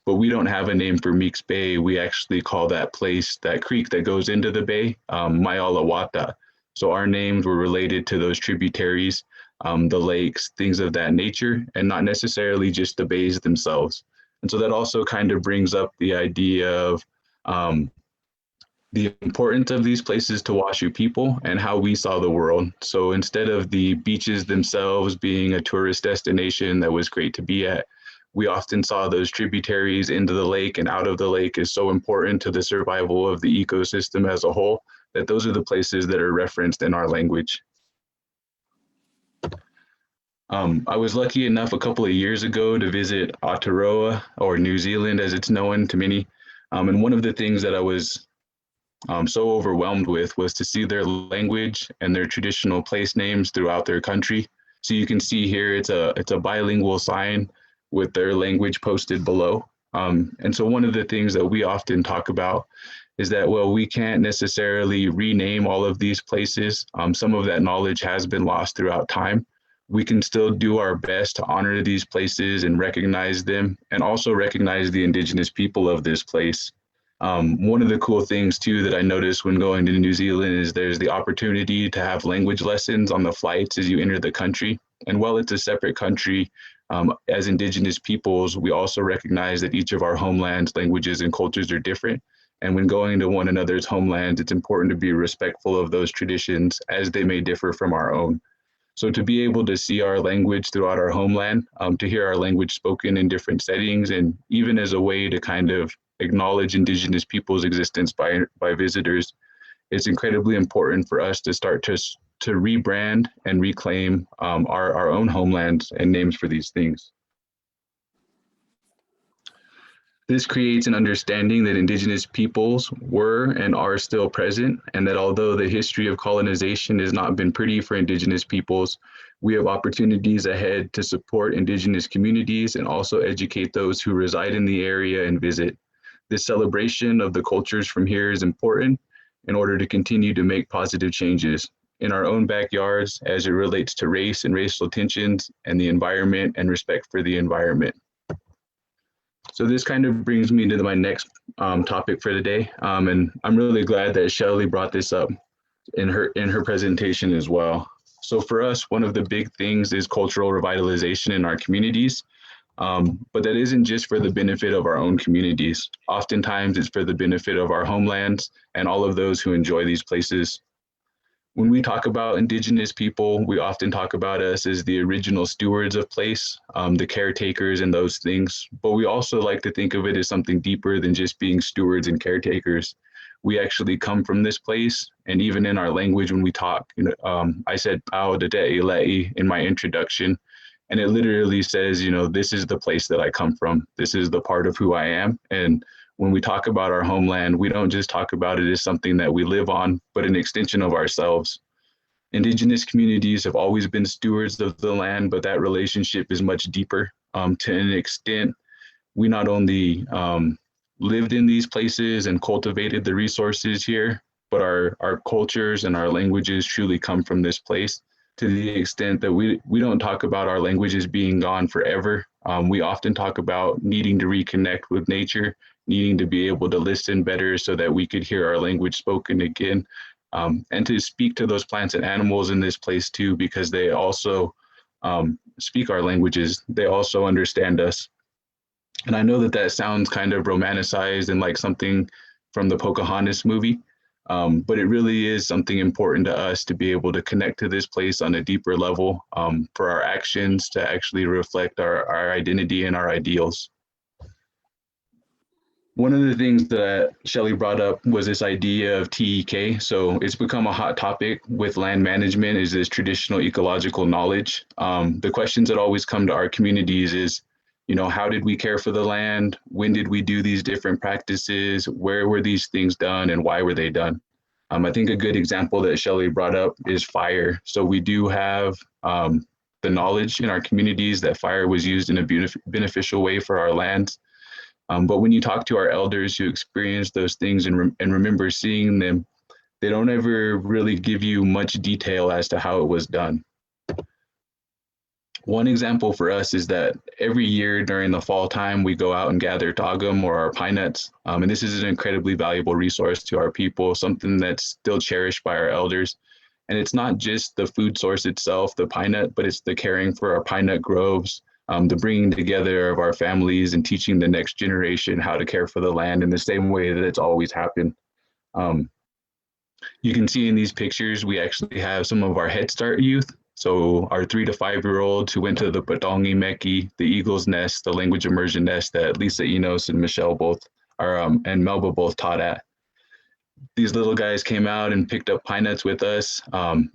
but we don't have a name for Meeks Bay. We actually call that place, that creek that goes into the bay, Maialawata. So our names were related to those tributaries, the lakes, things of that nature, and not necessarily just the bays themselves. And so that also kind of brings up the idea of the importance of these places to Washoe people and how we saw the world. So instead of the beaches themselves being a tourist destination that was great to be at, we often saw those tributaries into the lake and out of the lake is so important to the survival of the ecosystem as a whole, that those are the places that are referenced in our language. I was lucky enough a couple of years ago to visit Aotearoa, or New Zealand as it's known to many. And one of the things that I was so overwhelmed with was to see their language and their traditional place names throughout their country. So you can see here, it's a bilingual sign with their language posted below. And so one of the things that we often talk about is that, well, we can't necessarily rename all of these places. Some of that knowledge has been lost throughout time. We can still do our best to honor these places and recognize them, and also recognize the Indigenous people of this place. One of the cool things too that I noticed when going to New Zealand is there's the opportunity to have language lessons on the flights as you enter the country. And while it's a separate country, as Indigenous peoples, we also recognize that each of our homelands, languages, and cultures are different. And when going to one another's homelands, it's important to be respectful of those traditions as they may differ from our own. So to be able to see our language throughout our homeland, to hear our language spoken in different settings, and even as a way to kind of acknowledge Indigenous people's existence by visitors, it's incredibly important for us to start to rebrand and reclaim our own homelands and names for these things. This creates an understanding that Indigenous peoples were and are still present, and that although the history of colonization has not been pretty for Indigenous peoples, we have opportunities ahead to support Indigenous communities and also educate those who reside in the area and visit. This celebration of the cultures from here is important in order to continue to make positive changes in our own backyards as it relates to race and racial tensions and the environment and respect for the environment. So this kind of brings me to my next topic for the day. And I'm really glad that Shelly brought this up in her presentation as well. So for us, one of the big things is cultural revitalization in our communities. But that isn't just for the benefit of our own communities. Oftentimes it's for the benefit of our homelands and all of those who enjoy these places. When we talk about Indigenous people, we often talk about us as the original stewards of place, the caretakers and those things. But we also like to think of it as something deeper than just being stewards and caretakers. We actually come from this place, and even in our language when we talk, I said "Pau Dede Ilei" in my introduction, and it literally says, this is the place that I come from. This is the part of who I am. And when we talk about our homeland, we don't just talk about it as something that we live on, but an extension of ourselves. Indigenous communities have always been stewards of the land, but that relationship is much deeper. To an extent, we not only lived in these places and cultivated the resources here, but our cultures and our languages truly come from this place, to the extent that we don't talk about our languages being gone forever. We often talk about needing to reconnect with nature, needing to be able to listen better so that we could hear our language spoken again, and to speak to those plants and animals in this place too, because they also speak our languages. They also understand us. And I know that that sounds kind of romanticized and like something from the Pocahontas movie, but it really is something important to us to be able to connect to this place on a deeper level, for our actions to actually reflect our identity and our ideals. One of the things that Shelly brought up was this idea of TEK. So it's become a hot topic with land management, is this traditional ecological knowledge. The questions that always come to our communities is, how did we care for the land? When did we do these different practices? Where were these things done and why were they done? I think a good example that Shelly brought up is fire. So we do have the knowledge in our communities that fire was used in a beneficial way for our lands. But when you talk to our elders who experienced those things and remember seeing them, they don't ever really give you much detail as to how it was done. One example for us is that every year during the fall time, we go out and gather tagum or our pine nuts. And this is an incredibly valuable resource to our people, something that's still cherished by our elders. And it's not just the food source itself, the pine nut, but it's the caring for our pine nut groves, the bringing together of our families and teaching the next generation how to care for the land in the same way that it's always happened. You can see in these pictures, we actually have some of our Head Start youth. So our 3 to 5 year olds who went to the Patongi Meki, the Eagle's Nest, the language immersion nest that Lisa Enos and Michelle both are, and Melba both taught at. These little guys came out and picked up pine nuts with us.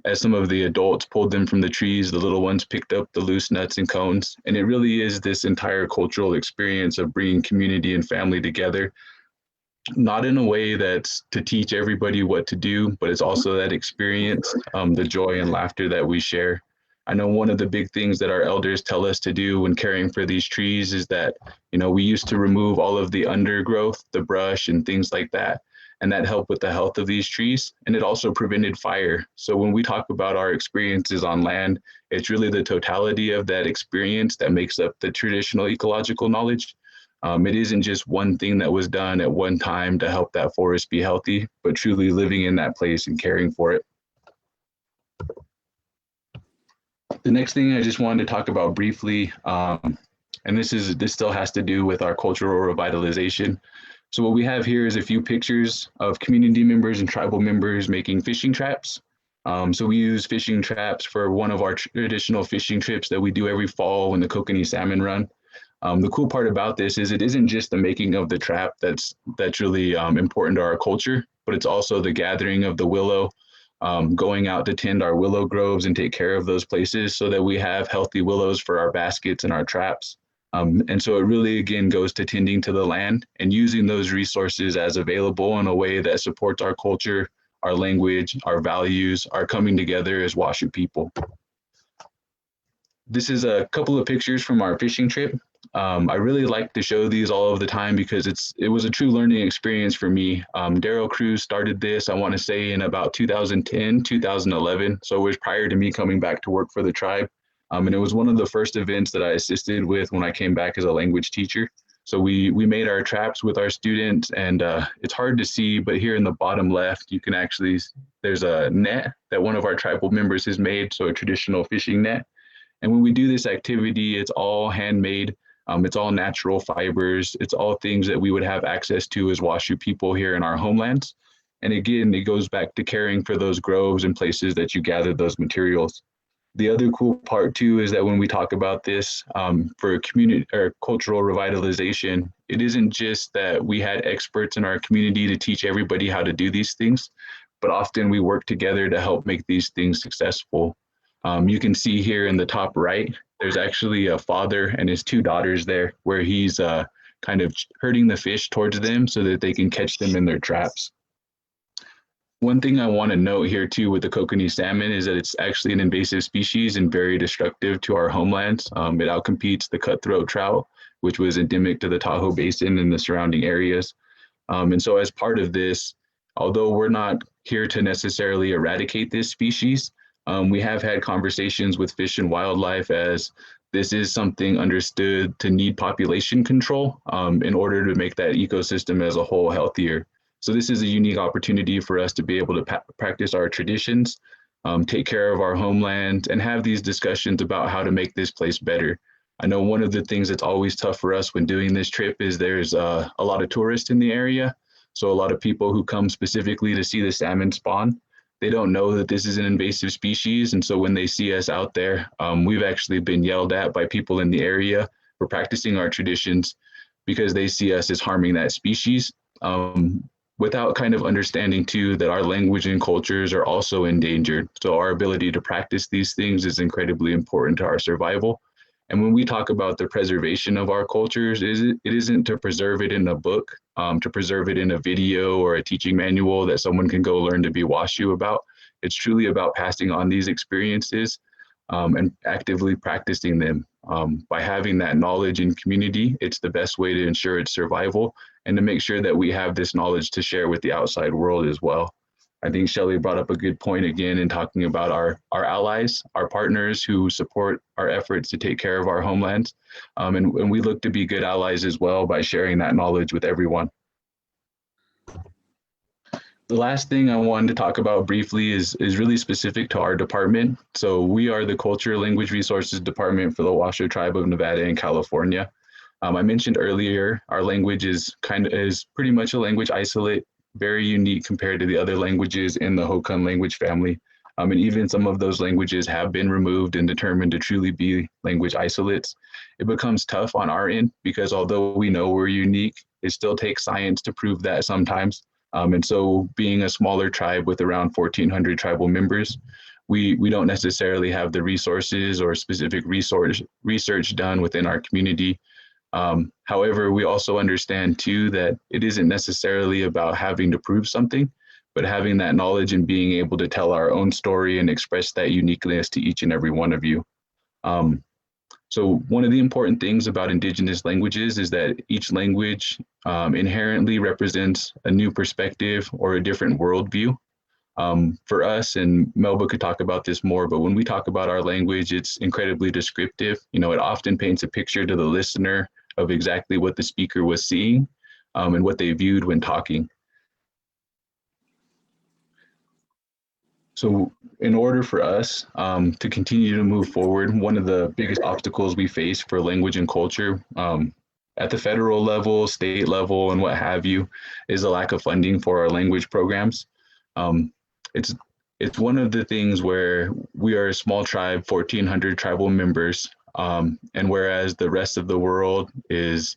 As some of the adults pulled them from the trees, the little ones picked up the loose nuts and cones. And it really is this entire cultural experience of bringing community and family together, not in a way that's to teach everybody what to do, but it's also that experience, the joy and laughter that we share. I know one of the big things that our elders tell us to do when caring for these trees is that, we used to remove all of the undergrowth, the brush and things like that. And that helped with the health of these trees. And it also prevented fire. So when we talk about our experiences on land, it's really the totality of that experience that makes up the traditional ecological knowledge. It isn't just one thing that was done at one time to help that forest be healthy, but truly living in that place and caring for it. The next thing I just wanted to talk about briefly, and this still has to do with our cultural revitalization. So what we have here is a few pictures of community members and tribal members making fishing traps. So we use fishing traps for one of our traditional fishing trips that we do every fall when the kokanee salmon run. The cool part about this is it isn't just the making of the trap that's really important to our culture, but it's also the gathering of the willow, going out to tend our willow groves and take care of those places so that we have healthy willows for our baskets and our traps. And so it really, again, goes to tending to the land and using those resources as available in a way that supports our culture, our language, our values, our coming together as Washoe people. This is a couple of pictures from our fishing trip. I really like to show these all of the time because it was a true learning experience for me. Daryl Cruz started this, I want to say, in about 2010, 2011. So it was prior to me coming back to work for the tribe. And it was one of the first events that I assisted with when I came back as a language teacher. So we made our traps with our students, and it's hard to see, but here in the bottom left, you can actually, there's a net that one of our tribal members has made, so a traditional fishing net. And when we do this activity, it's all handmade. It's all natural fibers. It's all things that we would have access to as Washoe people here in our homelands. And again, it goes back to caring for those groves and places that you gather those materials. The other cool part too is that when we talk about this for community or cultural revitalization, it isn't just that we had experts in our community to teach everybody how to do these things, but often we work together to help make these things successful. You can see here in the top right, there's actually a father and his two daughters there where he's kind of herding the fish towards them so that they can catch them in their traps. One thing I want to note here too with the kokanee salmon is that it's actually an invasive species and very destructive to our homelands. It outcompetes the cutthroat trout, which was endemic to the Tahoe Basin and the surrounding areas. And so as part of this, although we're not here to necessarily eradicate this species, we have had conversations with Fish and Wildlife as this is something understood to need population control in order to make that ecosystem as a whole healthier. So this is a unique opportunity for us to be able to practice our traditions, take care of our homeland, and have these discussions about how to make this place better. I know one of the things that's always tough for us when doing this trip is there's a lot of tourists in the area. So a lot of people who come specifically to see the salmon spawn, they don't know that this is an invasive species. And so when they see us out there, we've actually been yelled at by people in the area for practicing our traditions because they see us as harming that species. Without kind of understanding too that our language and cultures are also endangered. So our ability to practice these things is incredibly important to our survival. And when we talk about the preservation of our cultures, it isn't to preserve it in a book, to preserve it in a video or a teaching manual that someone can go learn to be Washoe about. It's truly about passing on these experiences and actively practicing them. By having that knowledge in community, it's the best way to ensure its survival and to make sure that we have this knowledge to share with the outside world as well. I think Shelly brought up a good point again in talking about our allies, our partners who support our efforts to take care of our homelands. And we look to be good allies as well by sharing that knowledge with everyone. The last thing I wanted to talk about briefly is really specific to our department. So we are the Culture Language Resources Department for the Washoe Tribe of Nevada and California. I mentioned earlier, our language is pretty much a language isolate, very unique compared to the other languages in the Hokan language family. And even some of those languages have been removed and determined to truly be language isolates. It becomes tough on our end because although we know we're unique, it still takes science to prove that sometimes. And so being a smaller tribe with around 1,400 tribal members, we don't necessarily have the resources or specific research done within our community. However, we also understand too that it isn't necessarily about having to prove something, but having that knowledge and being able to tell our own story and express that uniqueness to each and every one of you. So one of the important things about Indigenous languages is that each language inherently represents a new perspective or a different worldview. For us, and Melba could talk about this more, but when we talk about our language, it's incredibly descriptive. You know, it often paints a picture to the listener of exactly what the speaker was seeing and what they viewed when talking. So in order for us to continue to move forward, one of the biggest obstacles we face for language and culture at the federal level, state level, and what have you, is a lack of funding for our language programs. It's it's one of the things where we are a small tribe, 1,400 tribal members, and whereas the rest of the world is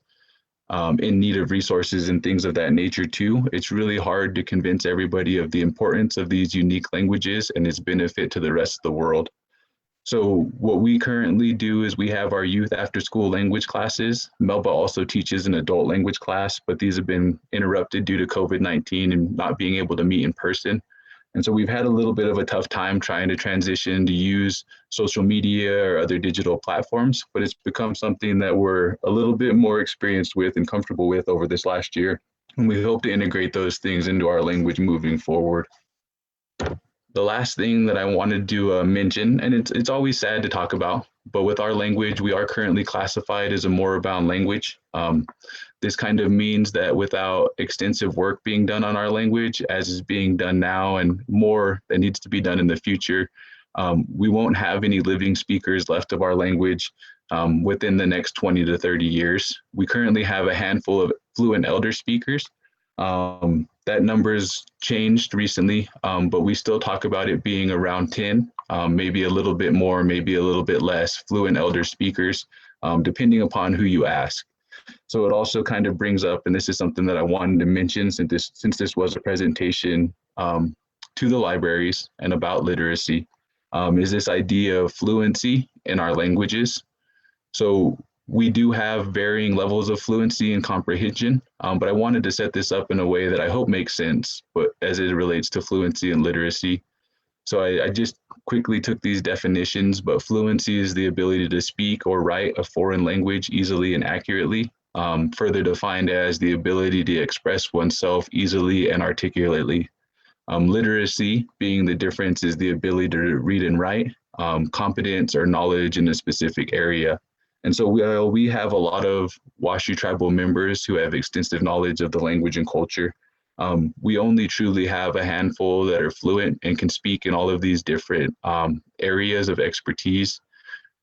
in need of resources and things of that nature too, it's really hard to convince everybody of the importance of these unique languages and its benefit to the rest of the world. So what we currently do is we have our youth after school language classes. Melba also teaches an adult language class, but these have been interrupted due to COVID-19 and not being able to meet in person. And so we've had a little bit of a tough time trying to transition to use social media or other digital platforms, but it's become something that we're a little bit more experienced with and comfortable with over this last year. And we hope to integrate those things into our language moving forward. The last thing that I wanted to mention, and it's always sad to talk about, but with our language, we are currently classified as a moribund language. This kind of means that without extensive work being done on our language, as is being done now and more that needs to be done in the future, we won't have any living speakers left of our language within the next 20 to 30 years. We currently have a handful of fluent elder speakers. That number's changed recently, but we still talk about it being around 10, maybe a little bit more, maybe a little bit less fluent elder speakers, depending upon who you ask. So it also kind of brings up, and this is something that I wanted to mention since this was a presentation to the libraries and about literacy, is this idea of fluency in our languages. So we do have varying levels of fluency and comprehension, but I wanted to set this up in a way that I hope makes sense, but as it relates to fluency and literacy. So I just quickly took these definitions, but fluency is the ability to speak or write a foreign language easily and accurately, further defined as the ability to express oneself easily and articulately. Literacy being the difference is the ability to read and write, competence or knowledge in a specific area. And so we have a lot of Washoe tribal members who have extensive knowledge of the language and culture. We only truly have a handful that are fluent and can speak in all of these different areas of expertise,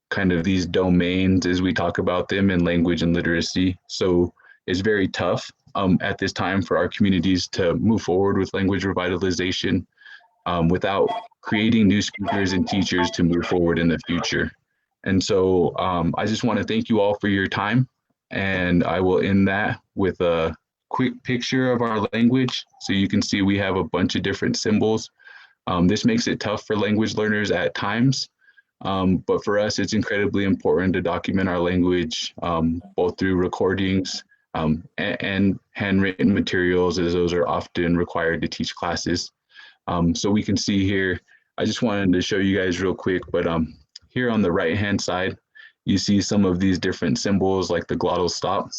kind of these domains as we talk about them in language and literacy. So it's very tough at this time for our communities to move forward with language revitalization without creating new speakers and teachers to move forward in the future. And so I just want to thank you all for your time, and I will end that with a quick picture of our language. So you can see we have a bunch of different symbols. This makes it tough for language learners at times, but for us, it's incredibly important to document our language, both through recordings and handwritten materials, as those are often required to teach classes. So we can see here, I just wanted to show you guys real quick, but here on the right-hand side, you see some of these different symbols like the glottal stop.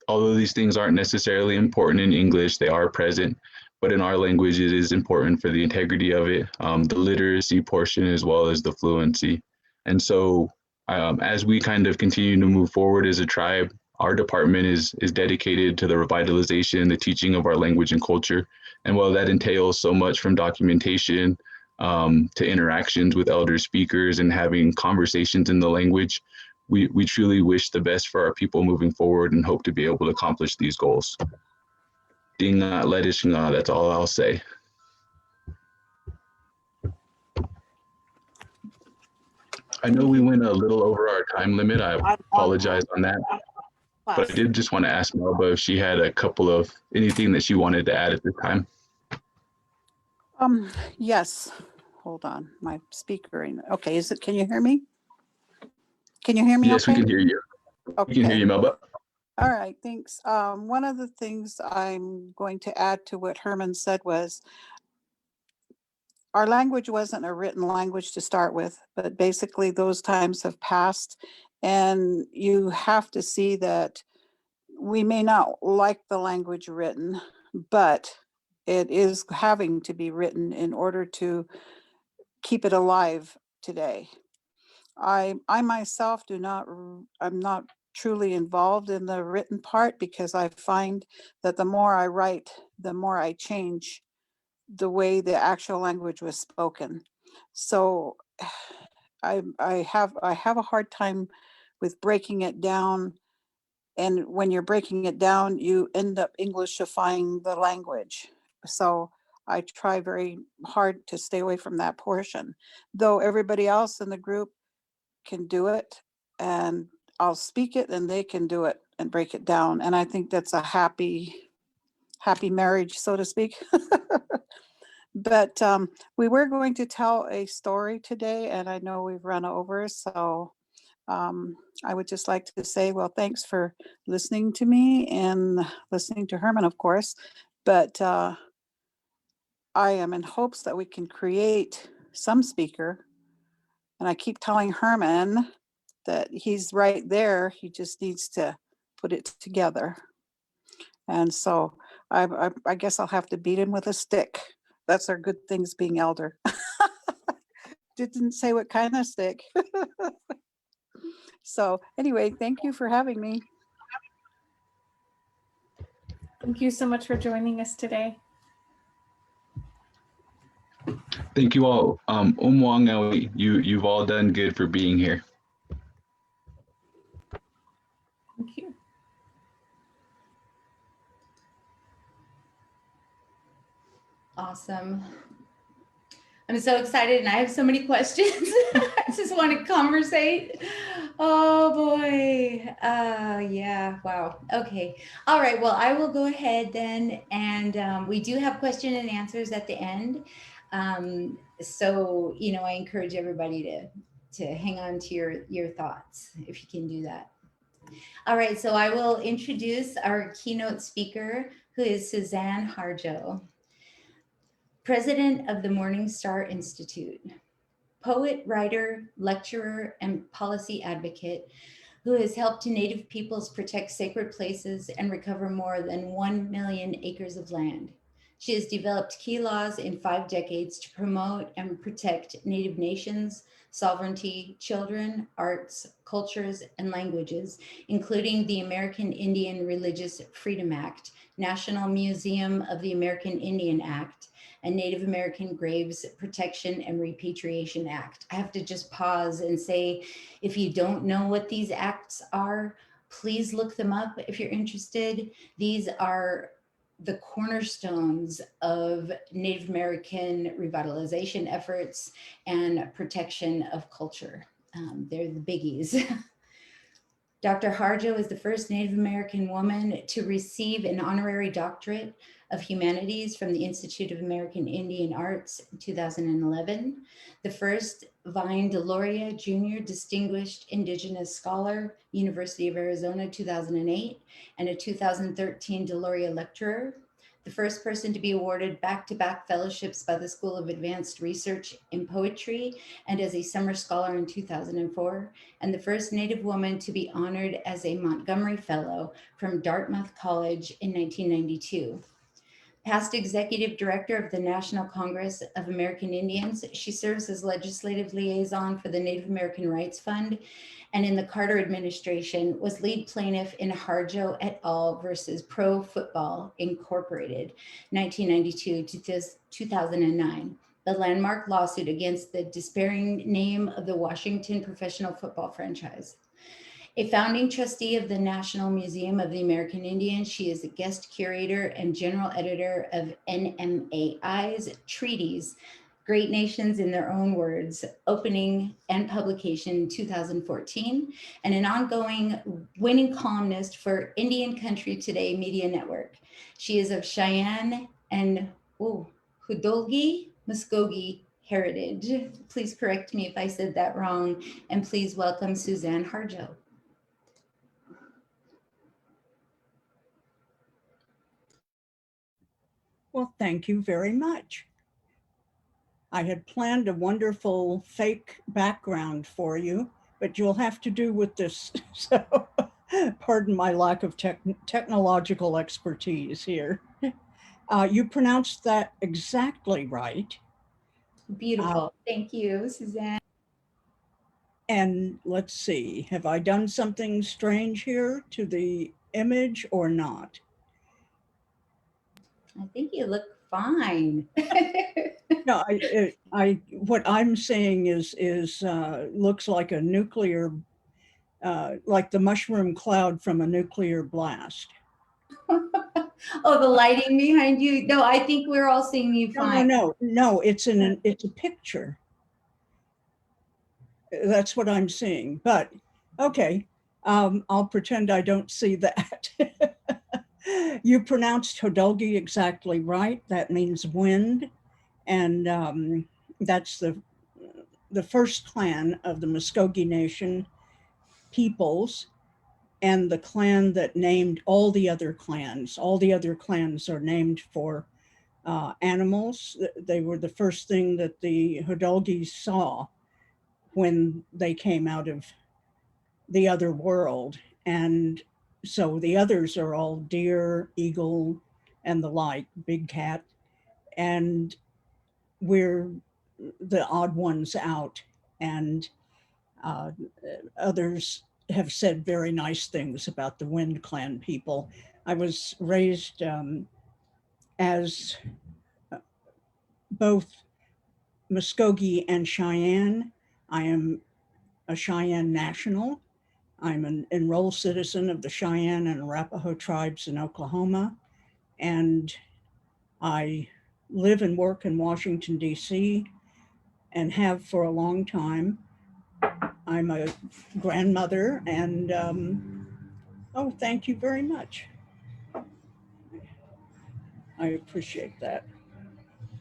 Although these things aren't necessarily important in English, they are present, but in our language, it is important for the integrity of it, the literacy portion, as well as the fluency. And so as we kind of continue to move forward as a tribe, our department is dedicated to the revitalization, the teaching of our language and culture. And while that entails so much from documentation to interactions with elder speakers and having conversations in the language, we truly wish the best for our people moving forward and hope to be able to accomplish these goals. Ding ledish, that's all I'll say. I know we went a little over our time limit. I apologize on that. But I did just want to ask Melba if she had a couple of anything that she wanted to add at this time. Yes. Hold on, my speaker. Okay, can you hear me? Can you hear me? Yes, okay? We can hear you. Okay. We can hear you, Melba. All right, thanks. One of the things I'm going to add to what Herman said was our language wasn't a written language to start with, but basically those times have passed, and you have to see that we may not like the language written, but it is having to be written in order to keep it alive today. I myself I'm not truly involved in the written part because I find that the more I write, the more I change the way the actual language was spoken. So I have a hard time with breaking it down. And when you're breaking it down, you end up Englishifying the language. So I try very hard to stay away from that portion, though everybody else in the group can do it, and I'll speak it and they can do it and break it down. And I think that's a happy marriage, so to speak. But we were going to tell a story today, and I know we've run over, so I would just like to say, well, thanks for listening to me and listening to Herman, of course. But I am in hopes that we can create some speaker. And I keep telling Herman that he's right there. He just needs to put it together. And so I guess I'll have to beat him with a stick. That's our good things being elder. Didn't say what kind of stick. So anyway, thank you for having me. Thank you so much for joining us today. Thank you all. You've all done good for being here. Thank you. Awesome. I'm so excited and I have so many questions. I just want to conversate. Oh boy. Yeah, wow. Okay. All right. Well, I will go ahead then. And we do have question and answers at the end. So, you know, I encourage everybody to hang on to your thoughts if you can do that. All right. So I will introduce our keynote speaker, who is Suzanne Harjo, President of the Morning Star Institute, poet, writer, lecturer, and policy advocate who has helped Native peoples protect sacred places and recover more than 1 million acres of land. She has developed key laws in 5 decades to promote and protect Native nations, sovereignty, children, arts, cultures, and languages, including the American Indian Religious Freedom Act, National Museum of the American Indian Act, and Native American Graves Protection and Repatriation Act. I have to just pause and say, if you don't know what these acts are, please look them up if you're interested. These are the cornerstones of Native American revitalization efforts and protection of culture. They're the biggies. Dr. Harjo is the first Native American woman to receive an honorary doctorate of humanities from the Institute of American Indian Arts in 2011, the first Vine Deloria Jr. Distinguished Indigenous Scholar, University of Arizona 2008, and a 2013 Deloria Lecturer, the first person to be awarded back-to-back fellowships by the School of Advanced Research in Poetry and as a summer scholar in 2004, and the first Native woman to be honored as a Montgomery Fellow from Dartmouth College in 1992. Past executive director of the National Congress of American Indians, she serves as legislative liaison for the Native American Rights Fund, and in the Carter administration was lead plaintiff in Harjo et al. Versus Pro Football Incorporated, 1992 to 2009, the landmark lawsuit against the despairing name of the Washington professional football franchise. A founding trustee of the National Museum of the American Indian, she is a guest curator and general editor of NMAI's Treaties, Great Nations in Their Own Words, opening and publication in 2014, and an ongoing winning columnist for Indian Country Today Media Network. She is of Cheyenne and Hudolgi Muskogee heritage. Please correct me if I said that wrong, and please welcome Suzanne Harjo. Well, thank you very much. I had planned a wonderful fake background for you, but you'll have to do with this. So pardon my lack of technological expertise here. You pronounced that exactly right. Beautiful. Thank you, Suzanne. And let's see, have I done something strange here to the image or not? I think you look fine. No, what I'm saying is looks like a nuclear, like the mushroom cloud from a nuclear blast. Oh, the lighting behind you. No, I think we're all seeing you No, no, fine. no, it's it's a picture. That's what I'm seeing, but okay, I'll pretend I don't see that. You pronounced Hodolgi exactly right. That means wind, and that's the first clan of the Muskogee Nation peoples, and the clan that named all the other clans. All the other clans are named for animals. They were the first thing that the Hodolgis saw when they came out of the other world. And so the others are all deer, eagle, and the like, big cat. And we're the odd ones out. And uh, others have said very nice things about the Wind Clan people. I was raised as both Muskogee and Cheyenne. I am a Cheyenne national. I'm an enrolled citizen of the Cheyenne and Arapaho tribes in Oklahoma, and I live and work in Washington, D.C., and have for a long time. I'm a grandmother, and oh, thank you very much. I appreciate that.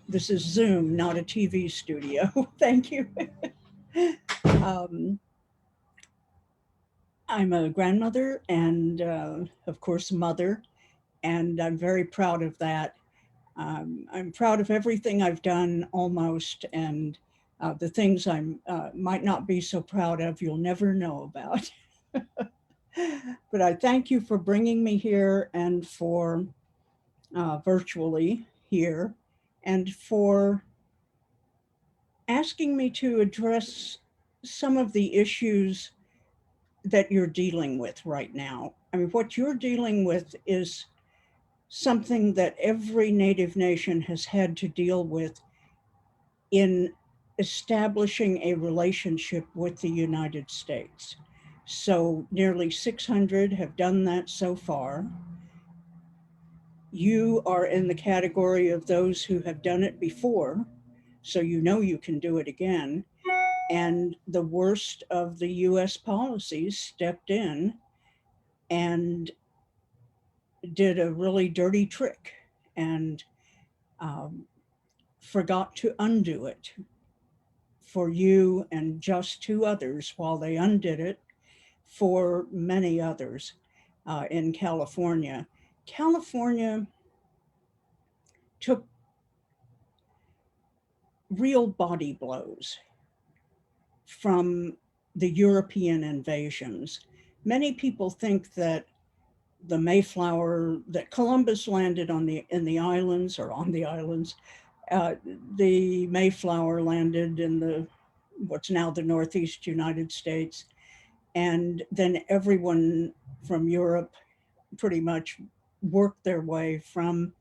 This is Zoom, not a TV studio. Thank you. um, I'm a grandmother and, of course, mother, and I'm very proud of that. I'm proud of everything I've done almost, and the things I might not be so proud of, you'll never know about. But I thank you for bringing me here and for virtually here, and for asking me to address some of the issues that you're dealing with right now. I mean, what you're dealing with is something that every Native nation has had to deal with in establishing a relationship with the United States. So nearly 600 have done that so far. You are in the category of those who have done it before, so you know you can do it again. And the worst of the US policies stepped in and did a really dirty trick and forgot to undo it for you and just 2 others, while they undid it for many others in California. California took real body blows from the European invasions. Many people think that the Mayflower, that Columbus landed in the islands, or on the islands. The Mayflower landed in what's now the Northeast United States. And then everyone from Europe pretty much worked their way from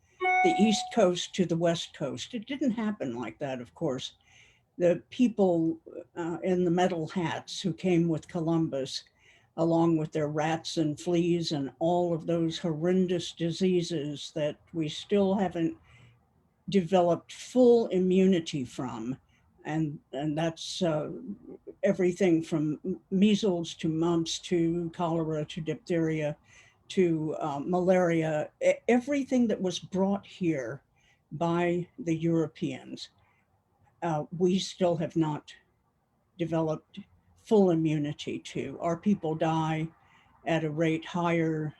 the East Coast to the West Coast. It didn't happen like that, of course. The people in the metal hats who came with Columbus, along with their rats and fleas and all of those horrendous diseases that we still haven't developed full immunity from. And that's everything from measles to mumps to cholera to diphtheria to malaria, everything that was brought here by the Europeans. We still have not developed full immunity to. Our people die at a rate higher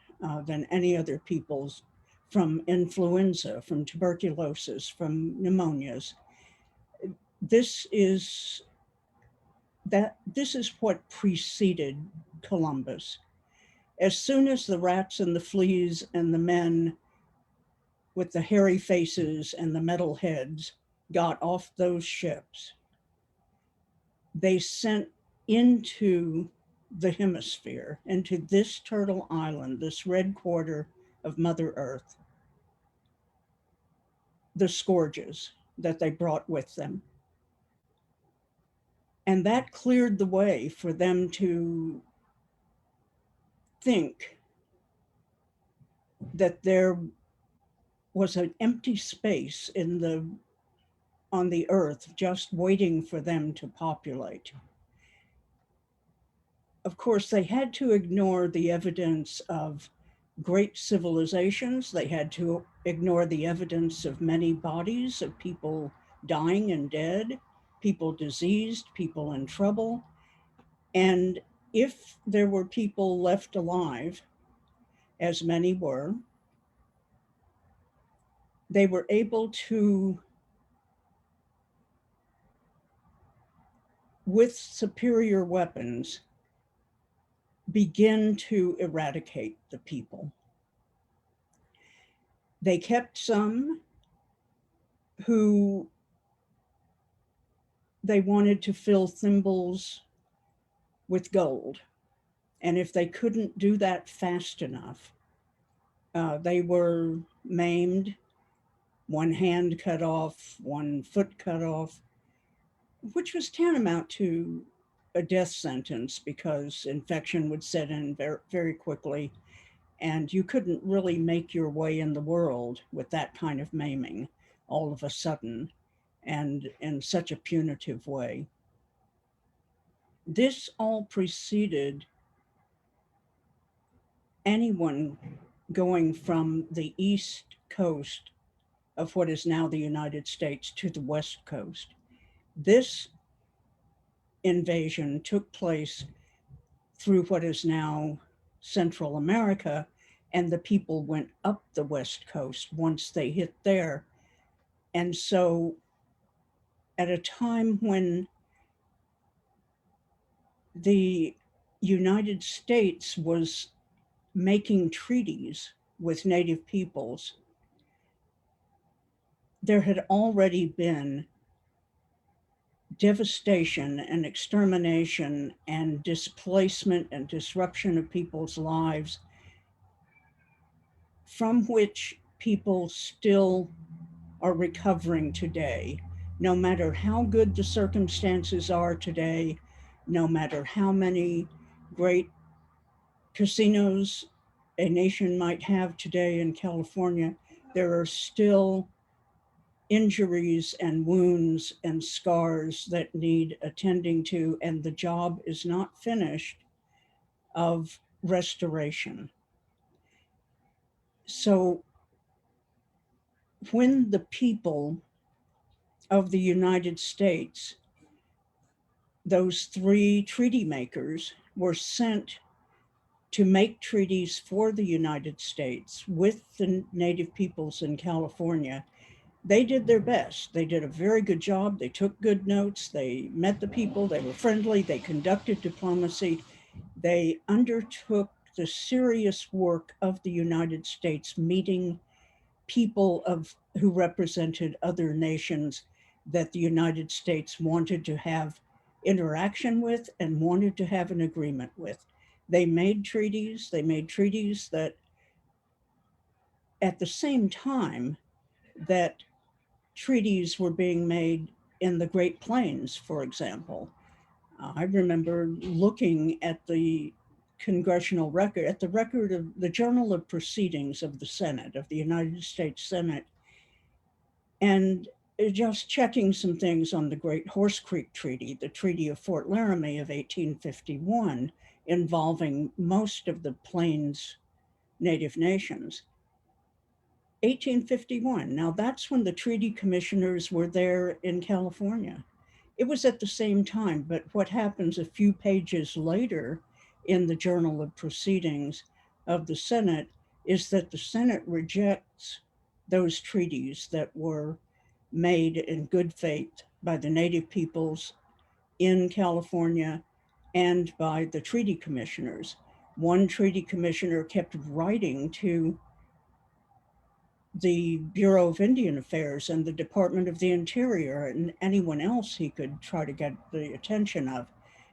than any other people's from influenza, from tuberculosis, from pneumonias. This is what preceded Columbus. As soon as the rats and the fleas and the men with the hairy faces and the metal heads got off those ships, they sent into the hemisphere, into this turtle island, this red quarter of Mother Earth, the scourges that they brought with them. And that cleared the way for them to think that their was an empty space on the earth, just waiting for them to populate. Of course, they had to ignore the evidence of great civilizations. They had to ignore the evidence of many bodies of people dying and dead, people diseased, people in trouble. And if there were people left alive, as many were, they were able to, with superior weapons, begin to eradicate the people. They kept some who they wanted to fill thimbles with gold. And if they couldn't do that fast enough, they were maimed, one hand cut off, one foot cut off, which was tantamount to a death sentence because infection would set in very, very quickly. And you couldn't really make your way in the world with that kind of maiming all of a sudden and in such a punitive way. This all preceded anyone going from the east coast of what is now the United States to the west coast. This invasion took place through what is now Central America, and the people went up the west coast once they hit there. And so at a time when the United States was making treaties with Native peoples, there had already been devastation and extermination and displacement and disruption of people's lives, from which people still are recovering today. No matter how good the circumstances are today, no matter how many great casinos a nation might have today in California, there are still injuries and wounds and scars that need attending to, and the job is not finished of restoration. So when the people of the United States, those three treaty makers, were sent to make treaties for the United States with the Native peoples in California, they did their best. They did a very good job. They took good notes. They met the people. They were friendly. They conducted diplomacy. They undertook the serious work of the United States, meeting people who represented other nations that the United States wanted to have interaction with and wanted to have an agreement with. They made treaties that at the same time that treaties were being made in the Great Plains, for example. I remember looking at the congressional record, at the record of the Journal of Proceedings of the Senate, of the United States Senate, and just checking some things on the Great Horse Creek Treaty, the Treaty of Fort Laramie of 1851, involving most of the Plains Native nations. 1851, now that's when the treaty commissioners were there in California. It was at the same time, but what happens a few pages later in the Journal of Proceedings of the Senate is that the Senate rejects those treaties that were made in good faith by the Native peoples in California and by the treaty commissioners. One treaty commissioner kept writing to the Bureau of Indian Affairs and the Department of the Interior and anyone else he could try to get the attention of,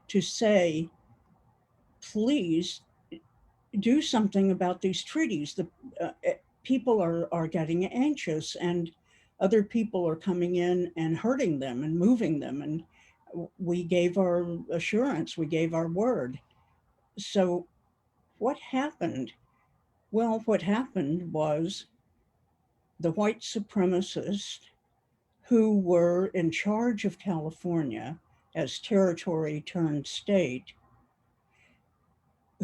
to say, please do something about these treaties. The people are getting anxious, and other people are coming in and hurting them and moving them. And we gave our assurance, we gave our word. So what happened? Well, what happened was the white supremacists who were in charge of California as territory turned state,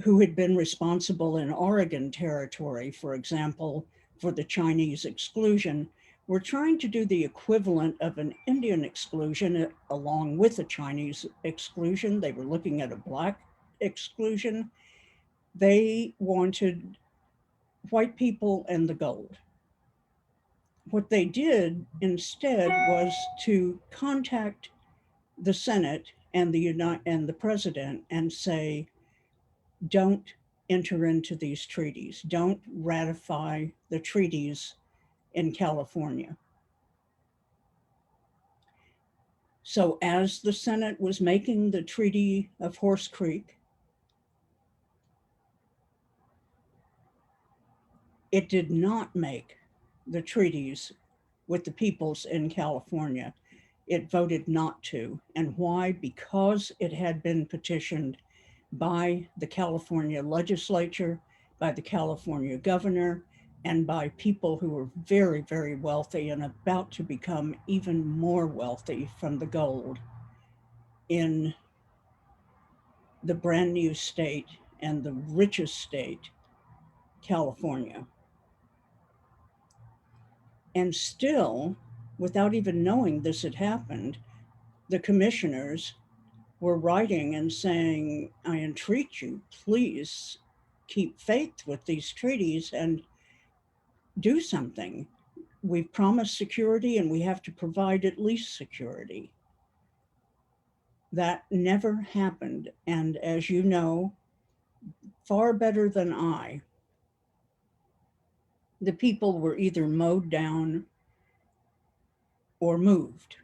who had been responsible in Oregon territory, for example, for the Chinese exclusion, were trying to do the equivalent of an Indian exclusion along with a Chinese exclusion. They were looking at a Black exclusion. They wanted white people and the gold. What they did instead was to contact the Senate and the president and say, don't enter into these treaties. Don't ratify the treaties in California. So as the Senate was making the Treaty of Horse Creek, it did not make the treaties with the peoples in California. It voted not to. And why? Because it had been petitioned by the California legislature, by the California governor, and by people who were very, very wealthy and about to become even more wealthy from the gold in the brand new state and the richest state, California. And still, without even knowing this had happened, the commissioners were writing and saying, I entreat you, please keep faith with these treaties and do something. We've promised security and we have to provide at least security. That never happened. And as you know, far better than I, the people were either mowed down or moved.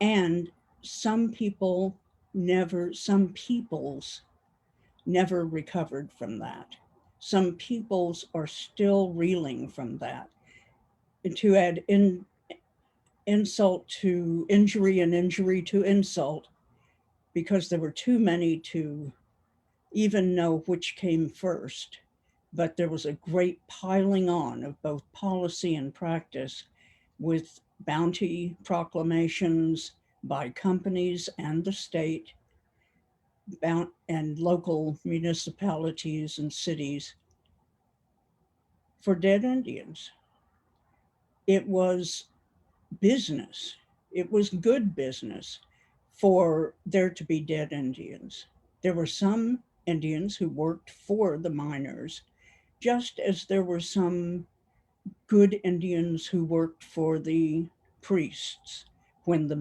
And some peoples never recovered from that. Some peoples are still reeling from that. And to add insult to injury and injury to insult, because there were too many to even know which came first. But there was a great piling on of both policy and practice with bounty proclamations by companies and the state and local municipalities and cities for dead Indians. It was business. It was good business for there to be dead Indians. There were some Indians who worked for the miners, just as there were some good Indians who worked for the priests when the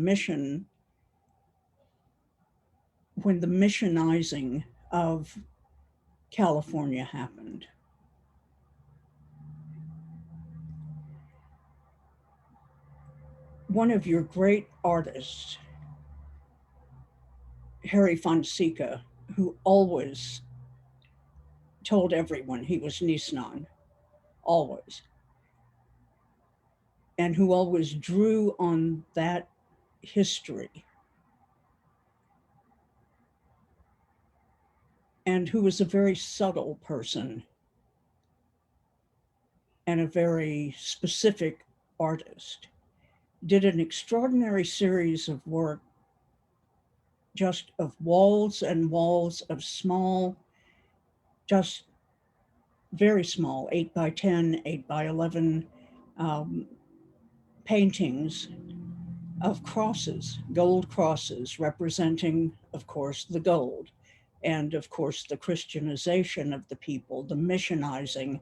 missionizing of California happened. One of your great artists, Harry Fonseca, who always told everyone he was Nisenan, always, and who always drew on that history, and who was a very subtle person and a very specific artist, did an extraordinary series of work, just of walls and walls of small, just very small, 8 by 10, 8 by 11 paintings of crosses, gold crosses representing, of course, the gold, and of course, the Christianization of the people, the missionization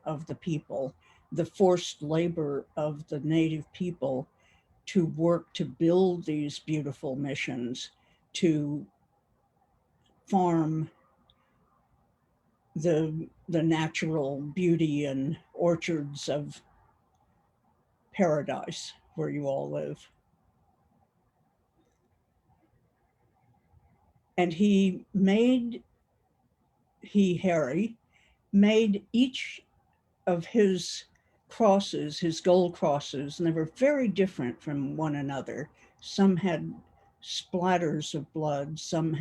of the people, the forced labor of the native people to work to build these beautiful missions, to farm the natural beauty and orchards of paradise where you all live. And Harry, made each of his crosses, his gold crosses, and they were very different from one another. Some had splatters of blood, some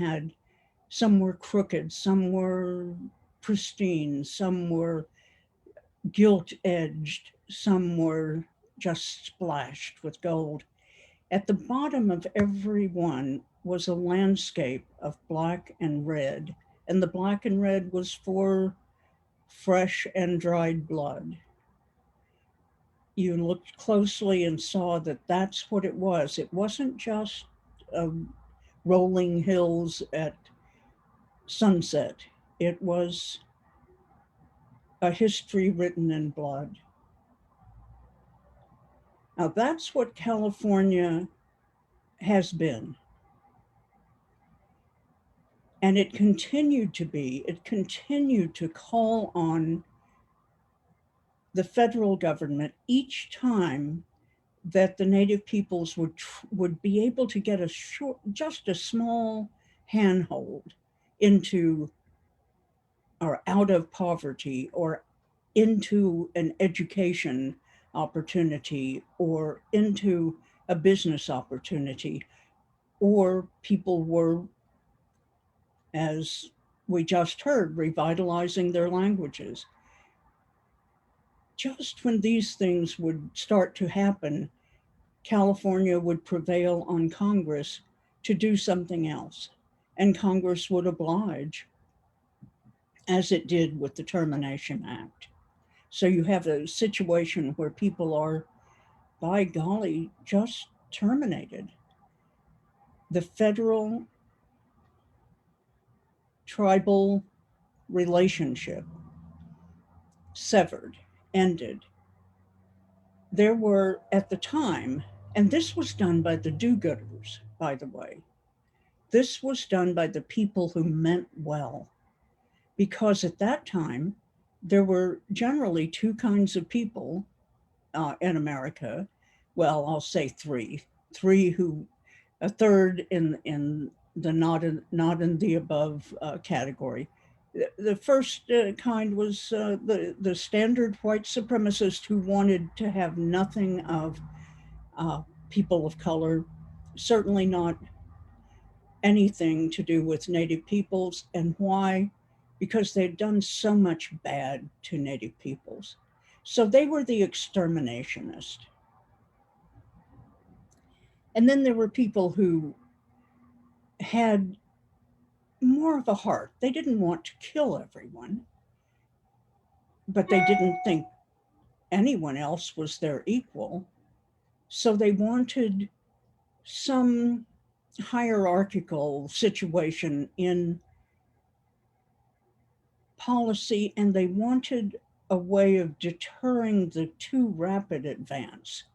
were crooked, some were pristine, some were gilt-edged, some were just splashed with gold. At the bottom of every one was a landscape of black and red, and the black and red was for fresh and dried blood. You looked closely and saw that that's what it was. It wasn't just rolling hills at sunset. It was a history written in blood. Now that's what California has been. And it continued to be, it continued to call on the federal government each time that the Native peoples would be able to get just a small handhold into or out of poverty or into an education opportunity or into a business opportunity, or people were, as we just heard, revitalizing their languages. Just when these things would start to happen, California would prevail on Congress to do something else. And Congress would oblige, as it did with the Termination Act. So you have a situation where people are, by golly, just terminated. The federal tribal relationship severed, ended. There were, at the time, and this was done by the do-gooders, by the way. This was done by the people who meant well, because at that time, there were generally two kinds of people in America. Well, I'll say three who, a third in the not in the above category. The first kind was the standard white supremacist who wanted to have nothing of people of color, certainly not anything to do with Native peoples. And why? Because they'd done so much bad to Native peoples. So they were the exterminationist. And then there were people who had more of a heart. They didn't want to kill everyone, but they didn't think anyone else was their equal. So they wanted some hierarchical situation in policy, and they wanted a way of deterring the too rapid advance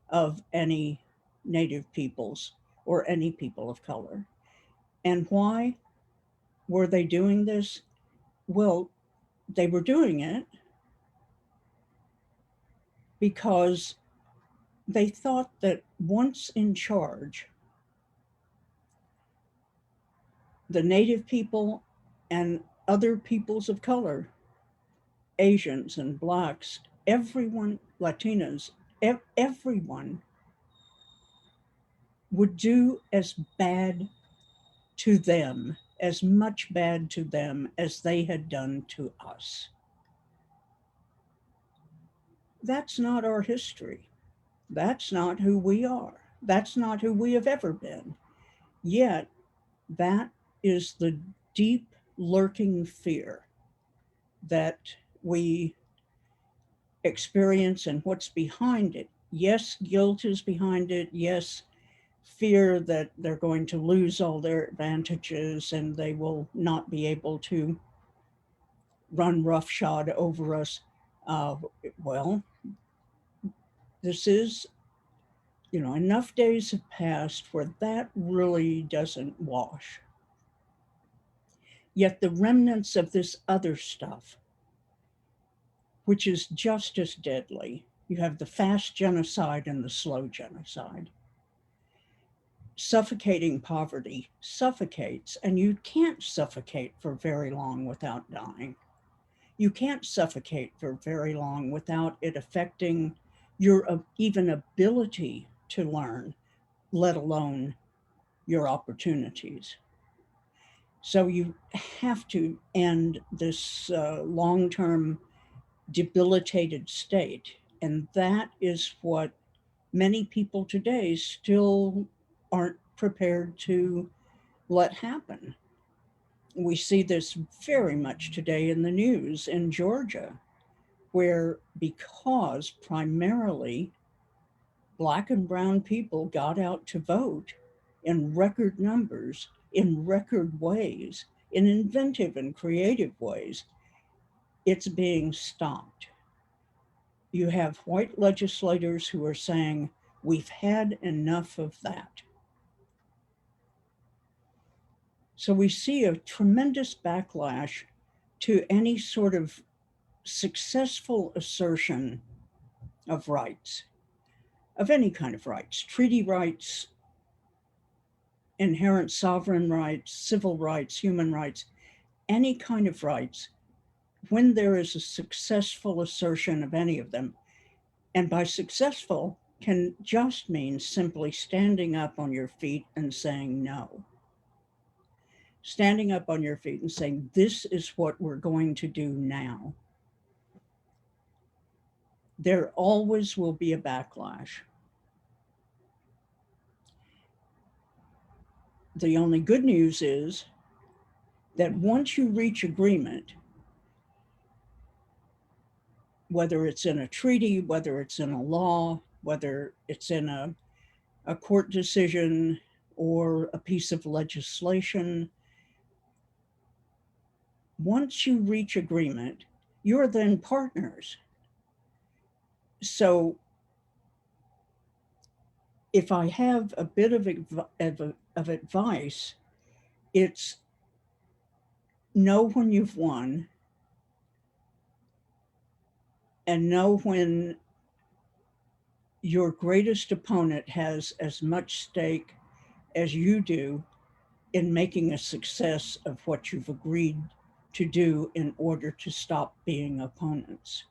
of any Native peoples or any people of color. And why were they doing this? Well, they were doing it because they thought that once in charge, the Native people and other peoples of color, Asians and Blacks, everyone, Latinas, everyone would do as bad to them, as much bad to them as they had done to us. That's not our history. That's not who we are. That's not who we have ever been. Yet, that is the deep lurking fear that we experience and what's behind it. Yes, guilt is behind it. Yes, fear that they're going to lose all their advantages and they will not be able to run roughshod over us. Well, this is, enough days have passed where that really doesn't wash. Yet the remnants of this other stuff, which is just as deadly, you have the fast genocide and the slow genocide. Suffocating poverty suffocates, and you can't suffocate for very long without dying. You can't suffocate for very long without it affecting your even ability to learn, let alone your opportunities. So you have to end this long-term debilitated state. And that is what many people today still aren't prepared to let happen. We see this very much today in the news in Georgia, where because primarily Black and brown people got out to vote in record numbers, in record ways, in inventive and creative ways, it's being stopped. You have white legislators who are saying, we've had enough of that. So we see a tremendous backlash to any sort of successful assertion of rights, of any kind of rights, treaty rights, inherent sovereign rights, civil rights, human rights, any kind of rights, when there is a successful assertion of any of them. And by successful can just mean simply standing up on your feet and saying no. Standing up on your feet and saying, this is what we're going to do now. There always will be a backlash. The only good news is that once you reach agreement, whether it's in a treaty, whether it's in a law, whether it's in a court decision or a piece of legislation, once you reach agreement, you're then partners. So if I have a bit of advice, it's know when you've won and know when your greatest opponent has as much stake as you do in making a success of what you've agreed to do in order to stop being opponents.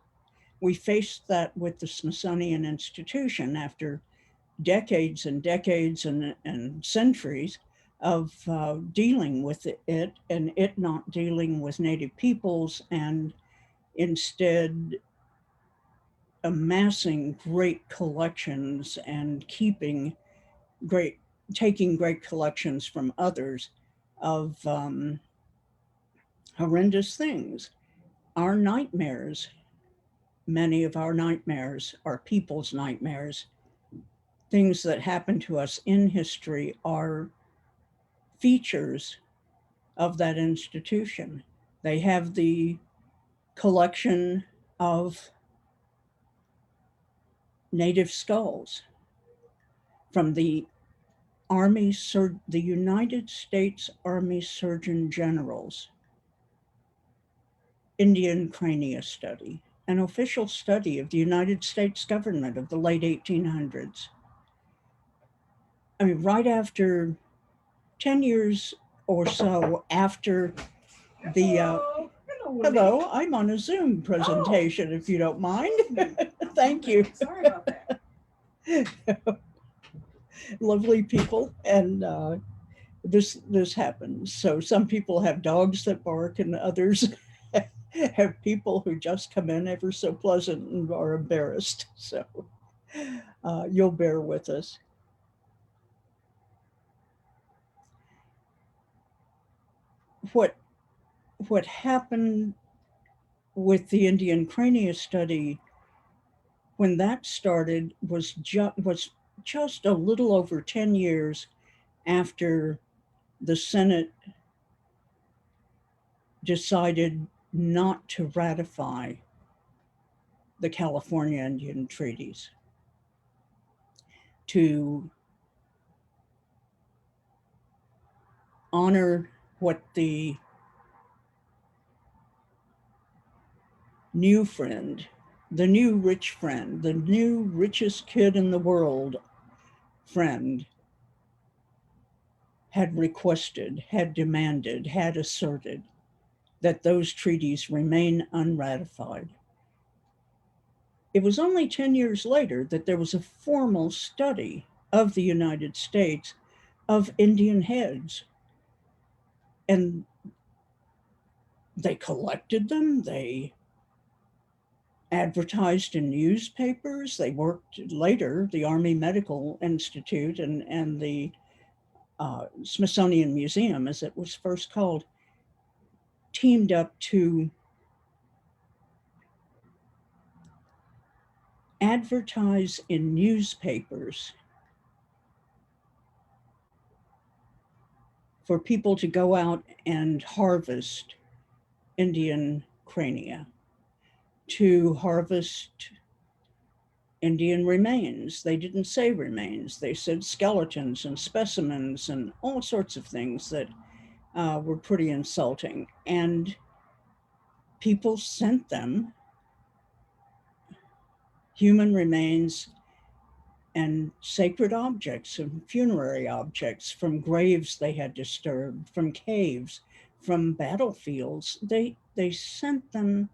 We faced that with the Smithsonian Institution after decades and decades and centuries of dealing with it and it not dealing with Native peoples, and instead amassing great collections and taking great collections from others of horrendous things. Our nightmares, many of our nightmares are people's nightmares. Things that happen to us in history are features of that institution. They have the collection of Native skulls from the United States Army Surgeon General's Indian crania study, an official study of the United States government of the late 1800s. I mean, right after 10 years or so after the, hello, I'm on a Zoom presentation, if you don't mind. Thank you. Sorry about that. Lovely people, and this happens. So some people have dogs that bark and others have people who just come in ever so pleasant and are embarrassed. So you'll bear with us. What happened with the Indian crania study when that started was just a little over 10 years after the Senate decided not to ratify the California Indian treaties, to honor what the new friend, the new rich friend, the new richest kid in the world friend had requested, had demanded, had asserted that those treaties remain unratified. It was only 10 years later that there was a formal study of the United States of Indian heads And they collected them, they advertised in newspapers, they worked later, the Army Medical Institute and the Smithsonian Museum, as it was first called, teamed up to advertise in newspapers for people to go out and harvest Indian crania, to harvest Indian remains. They didn't say remains, they said skeletons and specimens and all sorts of things that were pretty insulting. And people sent them human remains and sacred objects and funerary objects from graves they had disturbed, from caves, from battlefields. They sent them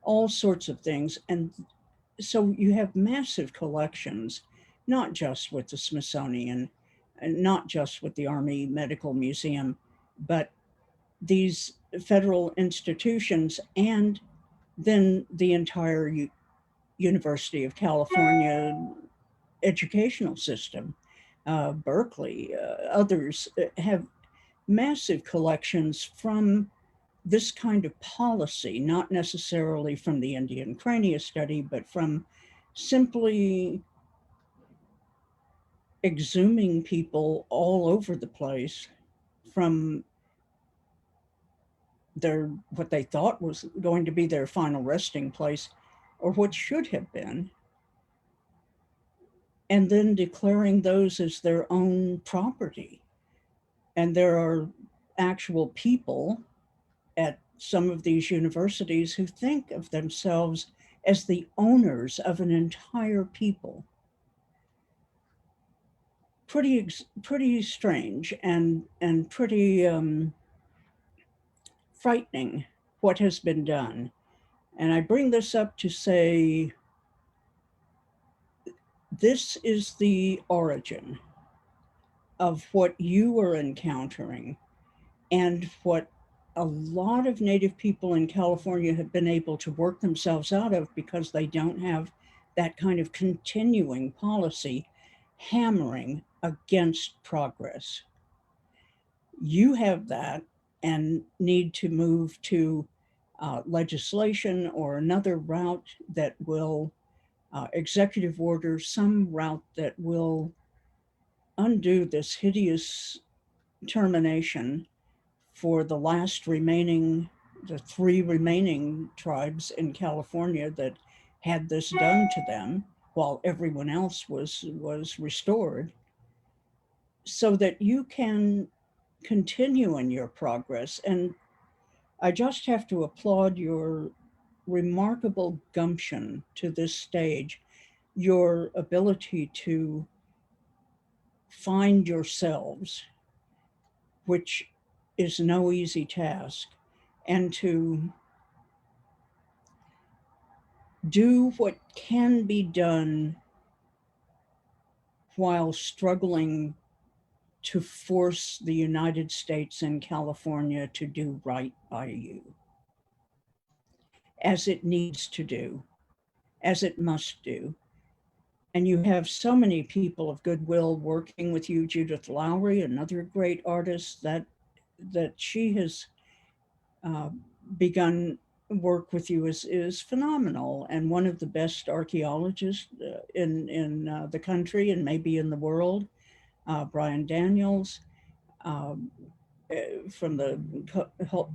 all sorts of things. And so you have massive collections, not just with the Smithsonian, and not just with the Army Medical Museum, but these federal institutions, and then the entire University of California educational system, Berkeley, others have massive collections from this kind of policy, not necessarily from the Indian crania study, but from simply exhuming people all over the place from their, what they thought was going to be their final resting place, or what should have been, and then declaring those as their own property. And there are actual people at some of these universities who think of themselves as the owners of an entire people. Pretty strange and pretty frightening what has been done. And I bring this up to say, this is the origin of what you are encountering and what a lot of Native people in California have been able to work themselves out of, because they don't have that kind of continuing policy hammering against progress. You have that and need to move to legislation or another route that will, executive order, some route that will undo this hideous termination for the last remaining, the 3 remaining tribes in California that had this done to them while everyone else was restored, so that you can continue in your progress. And I just have to applaud your remarkable gumption to this stage, your ability to find yourselves, which is no easy task, and to do what can be done while struggling to force the United States and California to do right by you, as it needs to do, as it must do. And you have so many people of goodwill working with you. Judith Lowry, another great artist, that she has begun work with you is phenomenal, and one of the best archaeologists in the country and maybe in the world. Brian Daniels from the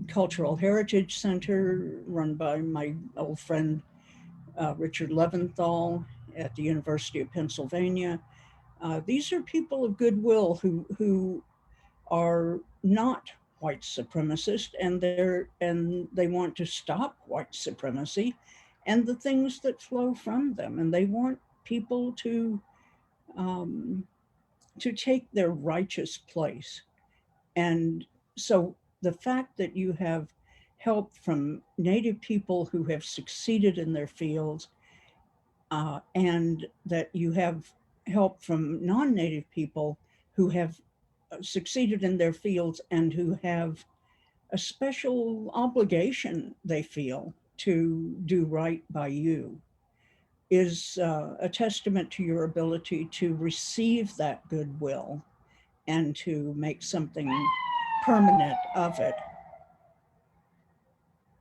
Cultural Heritage Center, run by my old friend Richard Leventhal at the University of Pennsylvania. These are people of goodwill who are not white supremacist, and they want to stop white supremacy and the things that flow from them, and they want people to take their righteous place. And so the fact that you have help from Native people who have succeeded in their fields, and that you have help from non-Native people who have succeeded in their fields and who have a special obligation they feel to do right by you is a testament to your ability to receive that goodwill and to make something permanent of it.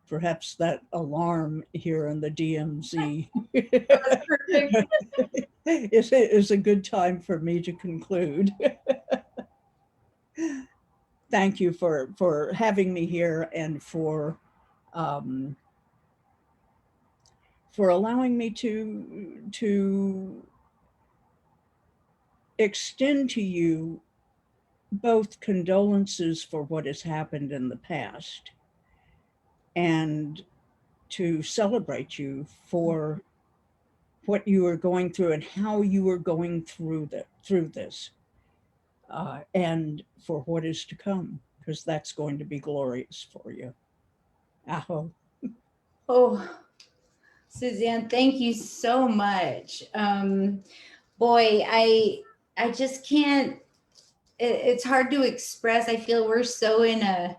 Perhaps that alarm here in the DMZ is a good time for me to conclude. Thank you for having me here and for allowing me to extend to you both condolences for what has happened in the past and to celebrate you for what you are going through and how you are going through this, and for what is to come, because that's going to be glorious for you. Aho. Oh, Suzanne, thank you so much. Boy, I just can't, it's hard to express. I feel we're so in a,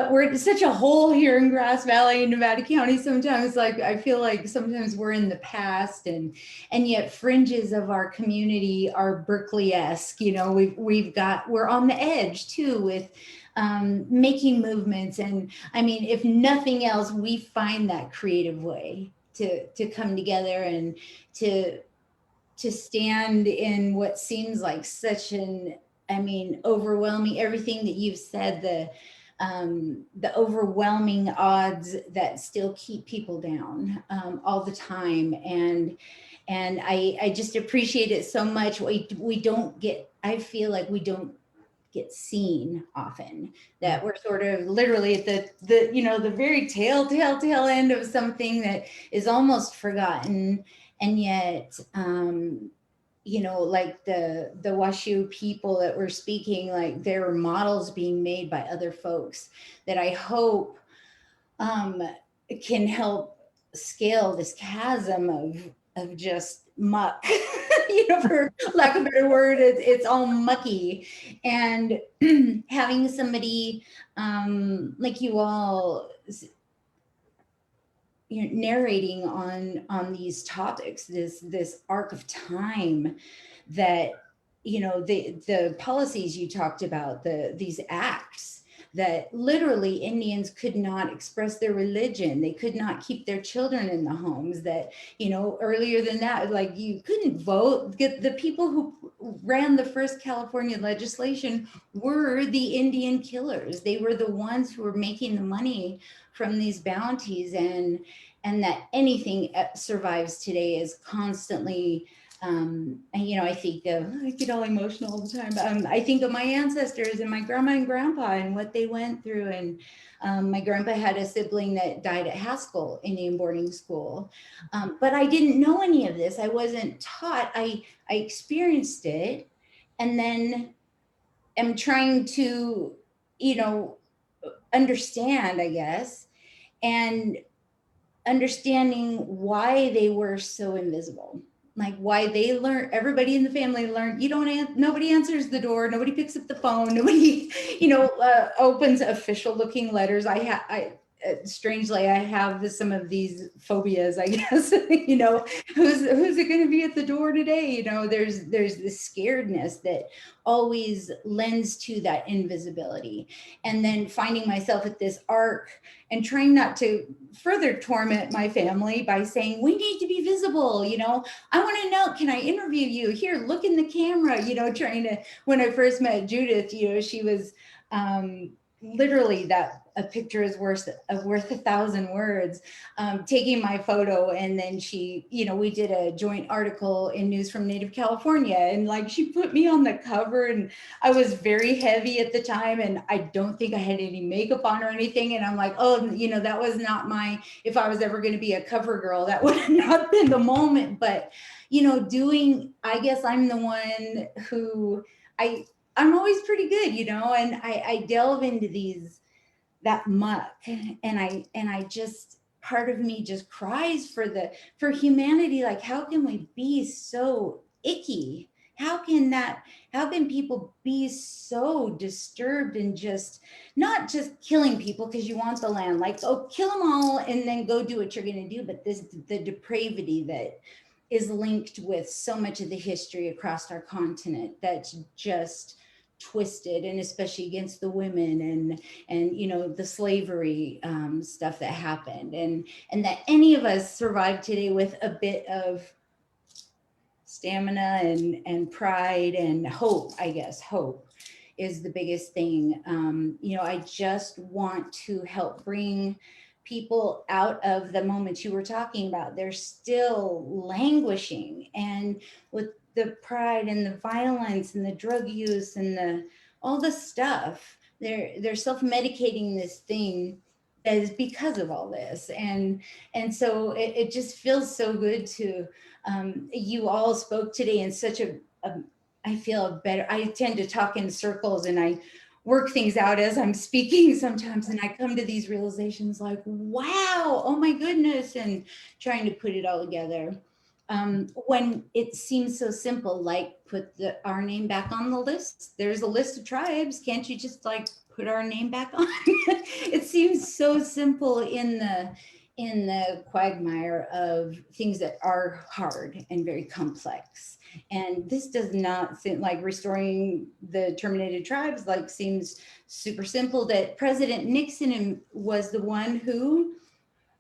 we're in such a hole here in Grass Valley in Nevada County. Sometimes, like, I feel like sometimes we're in the past, and yet fringes of our community are Berkeley-esque. You know, we're on the edge too with making movements. And I mean, if nothing else, we find that creative way to come together and to stand in what seems like such an, I mean, overwhelming, everything that you've said, the overwhelming odds that still keep people down all the time. And I just appreciate it so much. We don't get, I feel like we don't get seen often, that we're sort of literally at the you know, the very tail end of something that is almost forgotten. And yet, you know, like the Washoe people that were speaking, like there are models being made by other folks that I hope can help scale this chasm of just muck. You know, for lack of a better word, it's all mucky. And having somebody like you all, you know, narrating on these topics, this arc of time, that, you know, the policies you talked about, these acts that literally Indians could not express their religion, they could not keep their children in the homes, that, you know, earlier than that, like you couldn't vote. The people who ran the first California legislation were the Indian killers. They were the ones who were making the money from these bounties, and that anything survives today is constantly, and, you know, I think of, I get all emotional all the time. I think of my ancestors and my grandma and grandpa and what they went through. And my grandpa had a sibling that died at Haskell Indian boarding school. But I didn't know any of this. I wasn't taught. I experienced it, and then am trying to, you know, understand, I guess, and understanding why they were so invisible, like why they learned, everybody in the family learned, nobody answers the door, nobody picks up the phone, nobody, you know, opens official looking letters. Strangely, I have some of these phobias, I guess. You know, who's it going to be at the door today? You know, there's this scaredness that always lends to that invisibility. And then finding myself at this arc and trying not to further torment my family by saying, we need to be visible. You know, I want to know, can I interview you? Here, look in the camera. You know, trying to, when I first met Judith, you know, she was literally that a picture is worth 1,000 words, taking my photo. And then she, you know, we did a joint article in News from Native California, and like she put me on the cover, and I was very heavy at the time, and I don't think I had any makeup on or anything. And I'm like, oh, you know, that was not if I was ever going to be a cover girl, that would have not been the moment. But, you know, I guess I'm the one who I'm always pretty good, you know, and I delve into that muck, and I just, part of me just cries for humanity. Like, how can we be so icky How can people be so disturbed and just not just killing people because you want the land, like, oh, kill them all and then go do what you're going to do, but the depravity that is linked with so much of the history across our continent that's just twisted, and especially against the women and you know, the slavery stuff that happened, and that any of us survived today with a bit of stamina and pride and hope. I guess hope is the biggest thing. You know, I just want to help bring people out of the moments you were talking about. They're still languishing, and with the pride and the violence and the drug use and the all the stuff, they're self-medicating this thing that is because of all this. And so it just feels so good to you all spoke today in such I feel better. I tend to talk in circles and I work things out as I'm speaking sometimes. And I come to these realizations like, wow, oh my goodness, and trying to put it all together. When it seems so simple, like put our name back on the list. There's a list of tribes. Can't you just like put our name back on? It seems so simple in the quagmire of things that are hard and very complex. And this does not seem like restoring the terminated tribes, like seems super simple. That President Nixon was the one who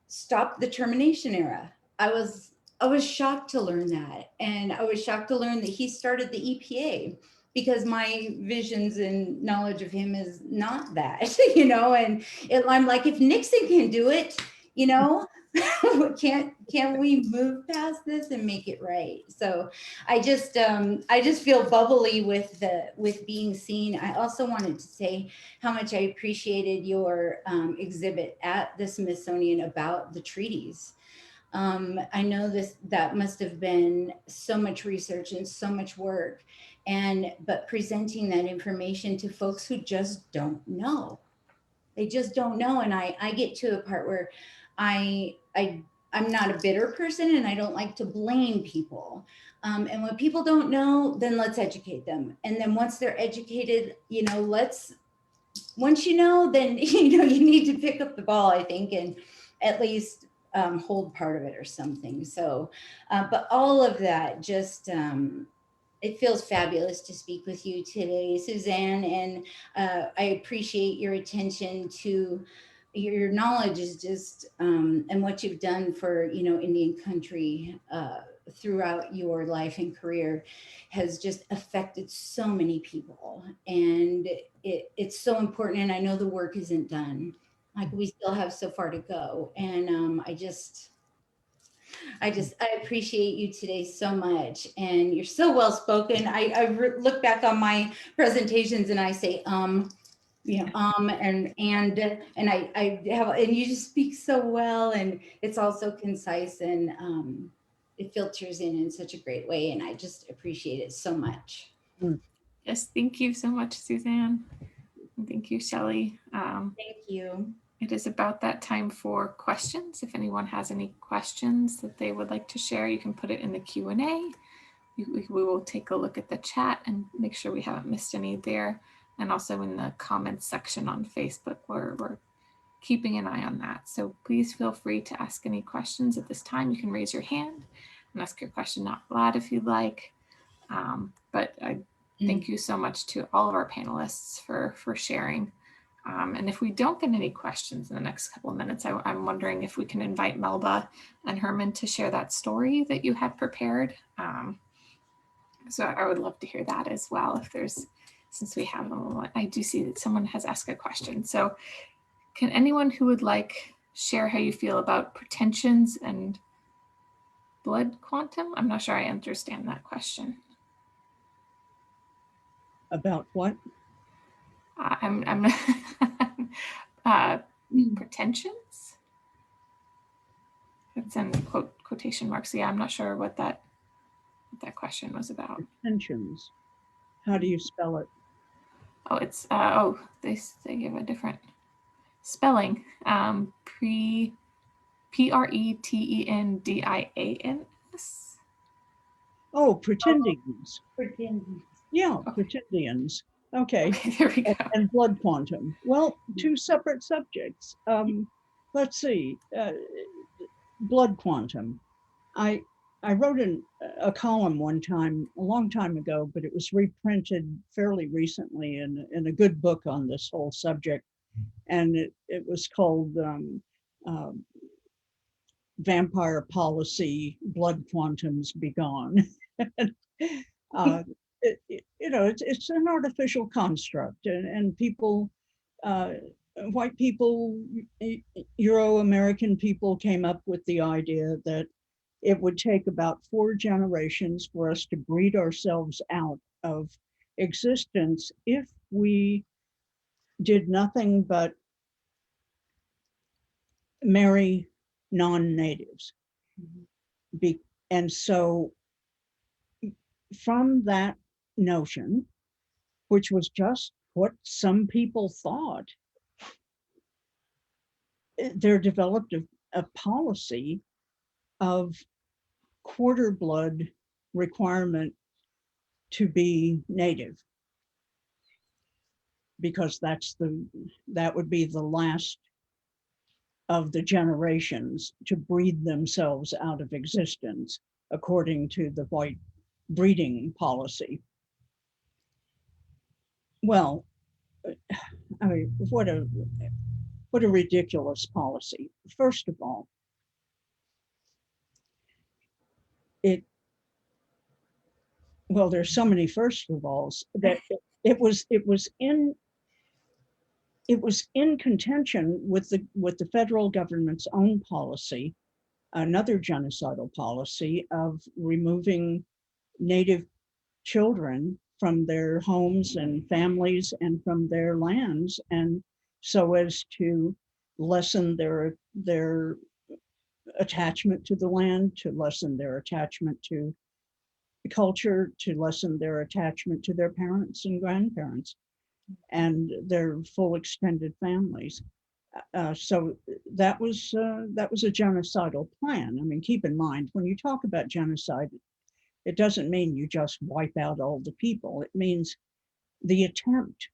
stopped the termination era. I was shocked to learn that. And I was shocked to learn that he started the EPA, because my visions and knowledge of him is not that, you know, and I'm like, if Nixon can do it, you know, can't we move past this and make it right? So I just feel bubbly with being seen. I also wanted to say how much I appreciated your exhibit at the Smithsonian about the treaties. I know that must have been so much research and so much work, but presenting that information to folks who just don't know. They just don't know. And I get to a part where I'm not a bitter person and I don't like to blame people. And when people don't know, then let's educate them. And then once they're educated, you know, once you know, then, you know, you need to pick up the ball, I think, and at least hold part of it or something. So, but all of that just, it feels fabulous to speak with you today, Suzanne, and I appreciate your attention to your knowledge is just, and what you've done for, you know, Indian country throughout your life and career has just affected so many people. And it's so important. And I know the work isn't done. Like we still have so far to go. And I appreciate you today so much, and you're so well spoken. I look back on my presentations and I say you know and I have, and you just speak so well, and it's also concise, and it filters in such a great way, and I just appreciate it so much. Yes, thank you so much, Suzanne. And thank you, Shelly. Thank you. It is about that time for questions. If anyone has any questions that they would like to share, you can put it in the Q&A. We will take a look at the chat and make sure we haven't missed any there. And also in the comments section on Facebook, we're keeping an eye on that. So please feel free to ask any questions at this time. You can raise your hand and ask your question out loud if you'd like. But I thank you so much to all of our panelists for sharing. And if we don't get any questions in the next couple of minutes, I'm wondering if we can invite Melba and Herman to share that story that you had prepared. So I would love to hear that as well. If there's, since we have them, I do see that someone has asked a question. So can anyone who would like share how you feel about pretensions and blood quantum? I'm not sure I understand that question. About what? I'm pretensions. It's in quotation marks. Yeah, I'm not sure what that question was about. Pretensions. How do you spell it? Oh, it's they give a different spelling. Pretendians. Oh, pretendians. Pretend. Yeah, Okay. pretendians. Okay. Okay, there we go. And blood quantum. Well, two separate subjects. Let's see. Blood quantum. I wrote a column one time, a long time ago, but it was reprinted fairly recently in a good book on this whole subject. And it was called Vampire Policy, Blood Quantums Be Gone. It's an artificial construct, and people, white people, Euro-American people came up with the idea that it would take about 4 generations for us to breed ourselves out of existence if we did nothing but marry non-natives. And so from that notion, which was just what some people thought, there developed a policy of quarter blood requirement to be native, because that would be the last of the generations to breed themselves out of existence, according to the white breeding policy. Well, I mean, what a ridiculous policy. First of all, there's so many first of alls that it was in contention with the federal government's own policy, another genocidal policy of removing native children from their homes and families and from their lands, and so as to lessen their attachment to the land, to lessen their attachment to the culture, to lessen their attachment to their parents and grandparents and their full extended families. So that was a genocidal plan. I mean, keep in mind, when you talk about genocide, it doesn't mean you just wipe out all the people. It means the attempt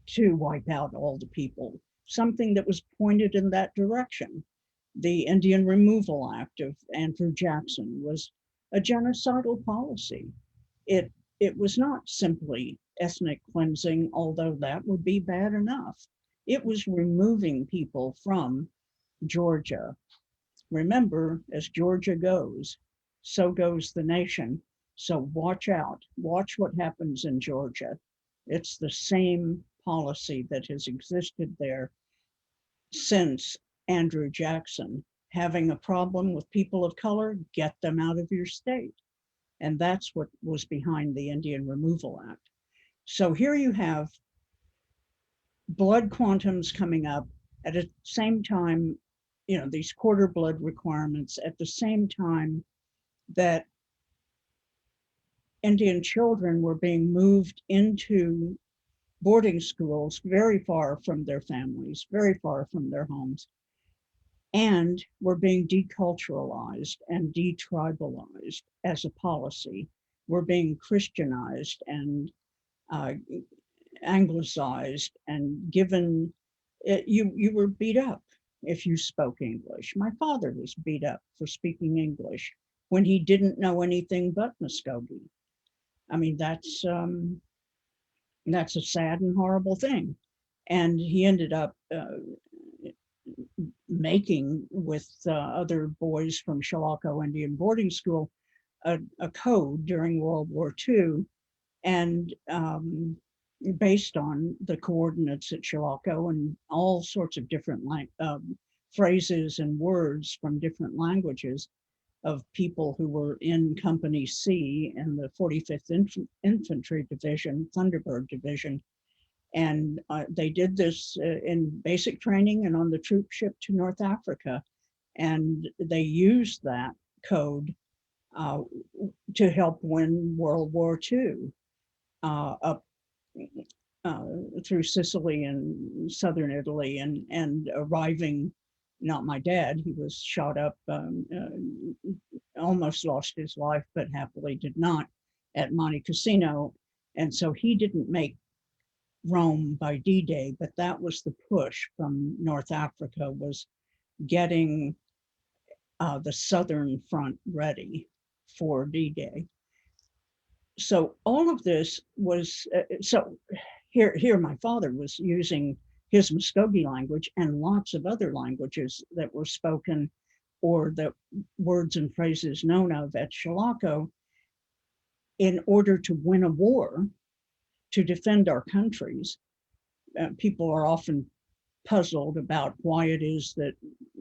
to wipe out all the people, something that was pointed in that direction. The Indian Removal Act of Andrew Jackson was a genocidal policy. It was not simply ethnic cleansing, although that would be bad enough. It was removing people from Georgia. Remember, as Georgia goes, so goes the nation. So watch out, watch what happens in Georgia. It's the same policy that has existed there since Andrew Jackson. Having a problem with people of color, get them out of your state. And that's what was behind the Indian Removal Act. So here you have blood quantums coming up at the same time, these quarter blood requirements at the same time that Indian children were being moved into boarding schools very far from their families, very far from their homes, and were being deculturalized and detribalized as a policy. Were being Christianized and anglicized and given, you were beat up if you spoke English. My father was beat up for speaking English when he didn't know anything but Muskogee. I mean, that's a sad and horrible thing. And he ended up making with other boys from Chilocco Indian Boarding School a code during World War II, and based on the coordinates at Chilocco and all sorts of different phrases and words from different languages of people who were in Company C and the 45th Infantry Division, Thunderbird Division. And they did this in basic training and on the troop ship to North Africa. And they used that code to help win World War II up through Sicily and southern Italy, and arriving, not my dad, he was shot up almost lost his life, but happily did not at Monte Cassino. And so he didn't make Rome by D-Day, but that was the push from North Africa, was getting the Southern Front ready for D-Day. So all of this was, so here my father was using his Muskogee language and lots of other languages that were spoken, or the words and phrases known of at Chilocco, in order to win a war, to defend our countries. People are often puzzled about why it is that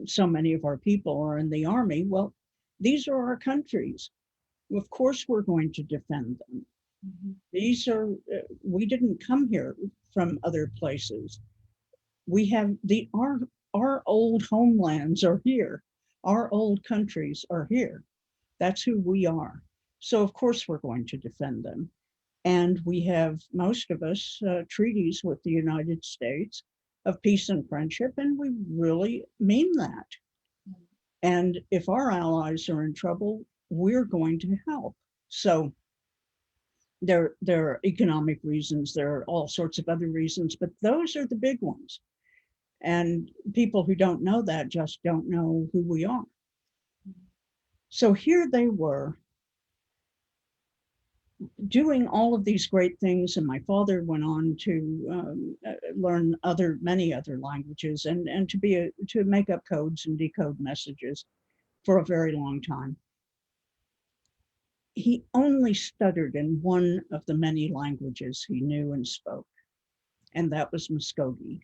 so many of our people are in the Army. Well, these are our countries. Of course, we're going to defend them. These are, we didn't come here from other places. We have our old homelands are here. Our old countries are here. That's who we are. So of course we're going to defend them. And we have, most of us, treaties with the United States of peace and friendship, and we really mean that. And if our allies are in trouble, we're going to help. So there are economic reasons, there are all sorts of other reasons, but those are the big ones. And people who don't know that just don't know who we are. So here they were doing all of these great things, and my father went on to learn many other languages and to make up codes and decode messages for a very long time. He only stuttered in one of the many languages he knew and spoke, and that was Muskogee.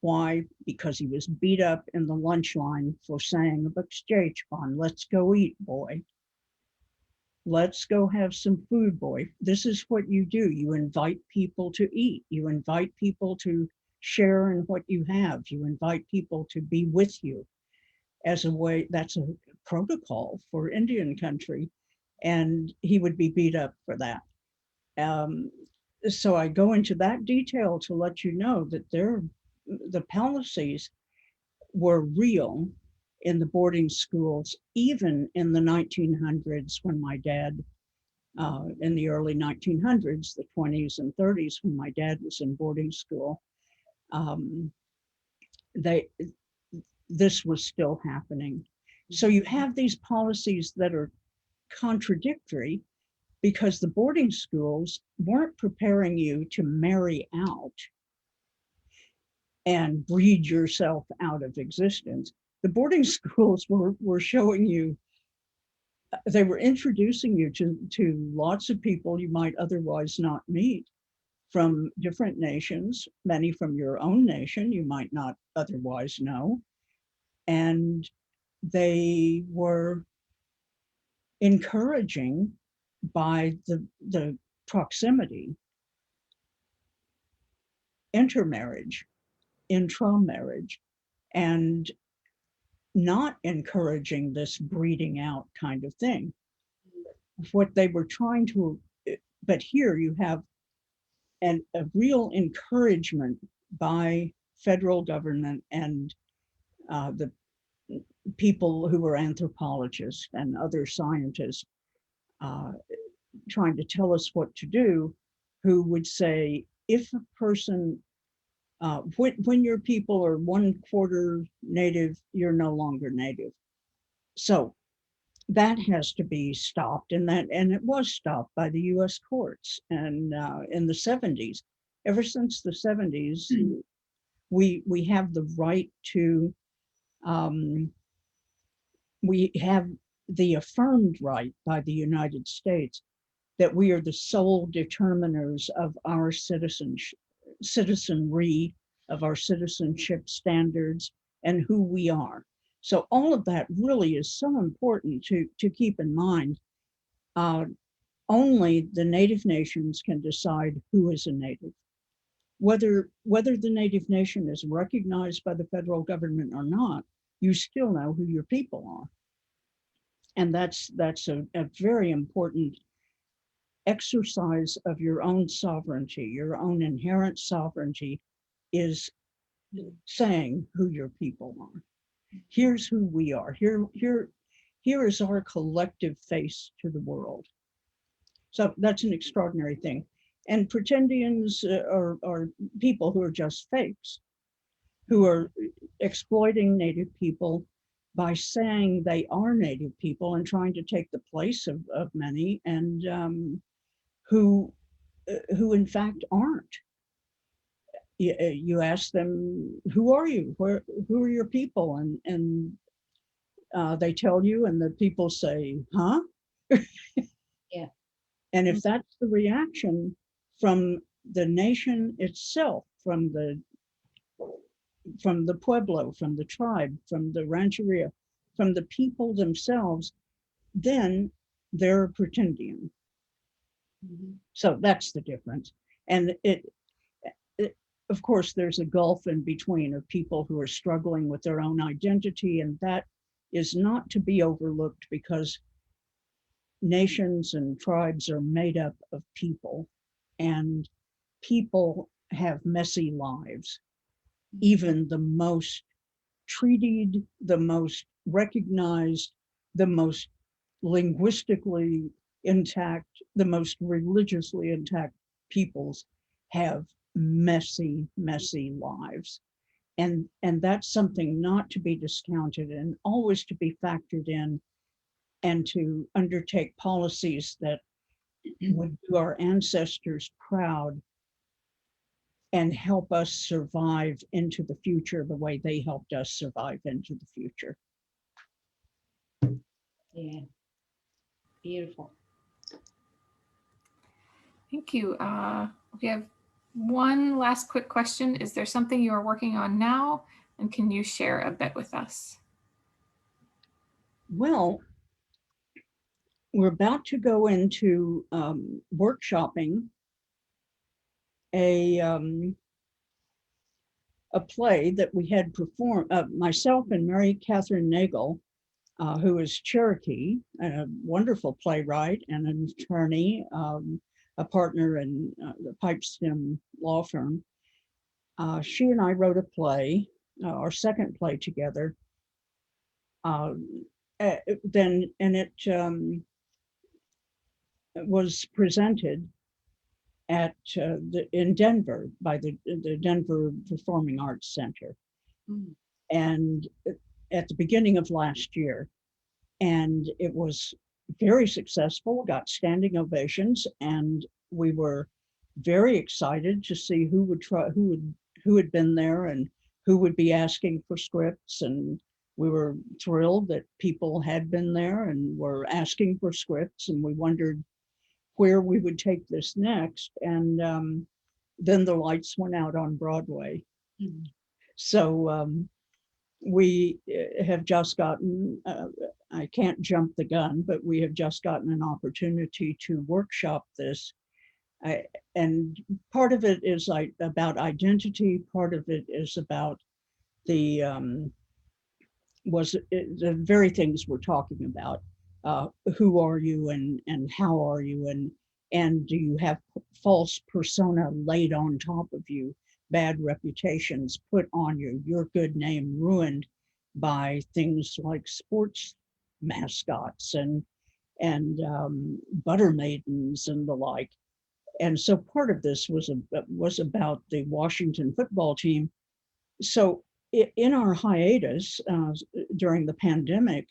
Why? Because he was beat up in the lunch line for saying, let's go eat, boy. Let's go have some food, boy. This is what you do. You invite people to eat. You invite people to share in what you have. You invite people to be with you as a way. That's a protocol for Indian country. And he would be beat up for that. So I go into that detail to let you know that the policies were real in the boarding schools, even in the 1900s, when my dad, in the early 1900s, the 20s and 30s, when my dad was in boarding school, this was still happening. So you have these policies that are contradictory, because the boarding schools weren't preparing you to marry out and breed yourself out of existence. The boarding schools were showing you, they were introducing you to lots of people you might otherwise not meet from different nations, many from your own nation you might not otherwise know. And they were encouraging, by the proximity, intermarriage, intramarriage, and not encouraging this breeding out kind of thing. What they were trying to, but here you have a real encouragement by federal government and the people who were anthropologists and other scientists trying to tell us what to do, who would say, if a person, when your people are 1/4 native, you're no longer native. So that has to be stopped, and it was stopped by the U.S. courts. And in the 70s, ever since the 70s, we have the right to, we have the affirmed right by the United States that we are the sole determiners of our citizenry, of our citizenship standards, and who we are. So all of that really is so important to keep in mind. Only the Native nations can decide who is a native. Whether the Native nation is recognized by the federal government or not, you still know who your people are. And that's a very important exercise of your own sovereignty, your own inherent sovereignty, is saying who your people are. Here's who we are. here is our collective face to the world. So that's an extraordinary thing. And pretendians are people who are just fakes, who are exploiting Native people by saying they are Native people and trying to take the place of many, and who in fact aren't. You ask them, who are you? Who are your people? And they tell you, and the people say, huh? Yeah. And if that's the reaction from the nation itself, from the pueblo, from the tribe, from the rancheria, from the people themselves, then they're a pretendian. So that's the difference. And it, of course, there's a gulf in between of people who are struggling with their own identity, and that is not to be overlooked, because nations and tribes are made up of people, and people have messy lives. Even the most treated, the most recognized, the most linguistically intact, the most religiously intact peoples have messy, messy lives. And that's something not to be discounted and always to be factored in, and to undertake policies that would do our ancestors proud and help us survive into the future the way they helped us survive into the future. Yeah. Beautiful. Thank you. We have one last quick question. Is there something you are working on now, and can you share a bit with us? Well, we're about to go into workshopping a play that we had performed, myself and Mary Catherine Nagel, who is Cherokee, a wonderful playwright and an attorney, a partner in the Pipestem law firm. She and I wrote a play, our second play together. Then, and it was presented at in Denver by the Denver Performing Arts Center, and at the beginning of last year, and it was very successful, got standing ovations, and we were very excited to see who had been there and who would be asking for scripts. And we were thrilled that people had been there and were asking for scripts, and we wondered where we would take this next. And then the lights went out on Broadway. So we have just gotten, I can't jump the gun, but we have just gotten an opportunity to workshop this. And part of it is about identity, part of it is about the very things we're talking about. Who are you, and how are you, and do you have false persona laid on top of you, bad reputations put on you, your good name ruined by things like sports mascots and butter maidens and the like. And so part of this was about the Washington football team. So in our hiatus during the pandemic,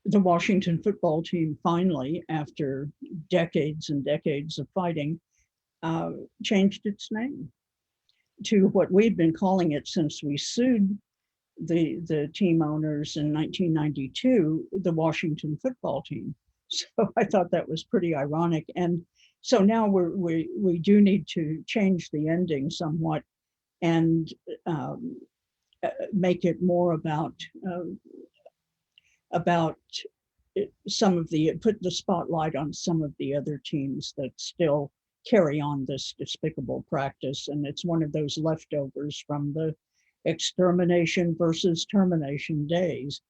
the Washington football team finally, after decades and decades of fighting, changed its name to what we've been calling it since we sued the team owners in 1992, the Washington football team. So I thought that was pretty ironic. And so now we do need to change the ending somewhat and make it more about some of the, put the spotlight on some of the other teams that still carry on this despicable practice. And it's one of those leftovers from the extermination versus termination days.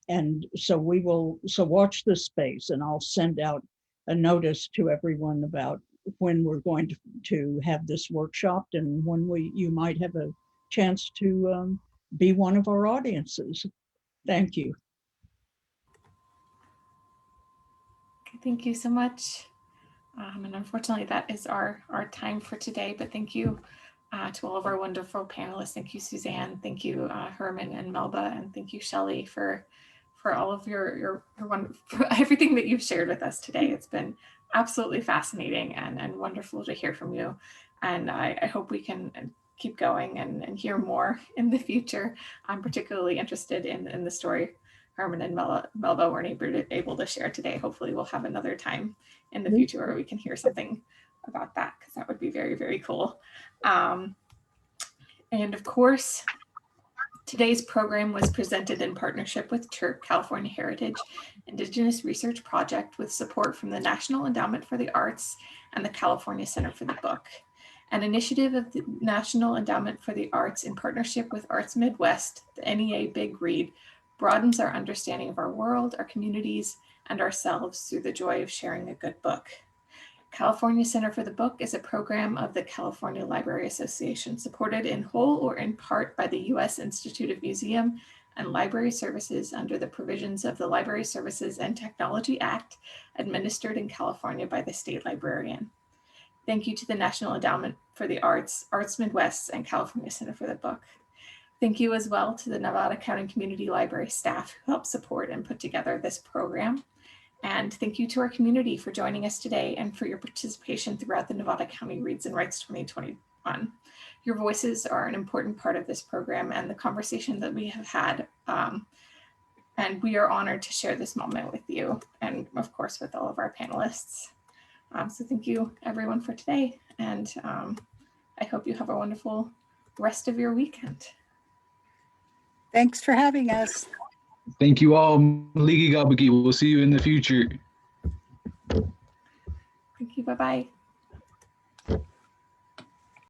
And so watch this space, and I'll send out a notice to everyone about when we're going to have this workshopped, and when you might have a chance to be one of our audiences. Thank you. Thank you so much. And unfortunately, that is our time for today, but thank you to all of our wonderful panelists. Thank you, Suzanne. Thank you, Herman and Melba, and thank you, Shelly, for all of your for everything that you've shared with us today. It's been absolutely fascinating and wonderful to hear from you. And I hope we can keep going and hear more in the future. I'm particularly interested in the story Herman and Melba weren't able to share today. Hopefully we'll have another time in the future where we can hear something about that, because that would be very, very cool. And of course, today's program was presented in partnership with CHIRP, California Heritage Indigenous Research Project, with support from the National Endowment for the Arts and the California Center for the Book. An initiative of the National Endowment for the Arts in partnership with Arts Midwest, the NEA Big Read, broadens our understanding of our world, our communities, and ourselves through the joy of sharing a good book. California Center for the Book is a program of the California Library Association, supported in whole or in part by the U.S. Institute of Museum and Library Services under the provisions of the Library Services and Technology Act, administered in California by the state librarian. Thank you to the National Endowment for the Arts, Arts Midwest, and California Center for the Book. Thank you as well to the Nevada County Community Library staff who helped support and put together this program. And thank you to our community for joining us today and for your participation throughout the Nevada County Reads and Writes 2021. Your voices are an important part of this program and the conversation that we have had. And we are honored to share this moment with you and of course with all of our panelists. So thank you everyone for today. And I hope you have a wonderful rest of your weekend. Thanks for having us. Thank you all. Ligi Gabagi. We'll see you in the future. Thank you. Bye-bye.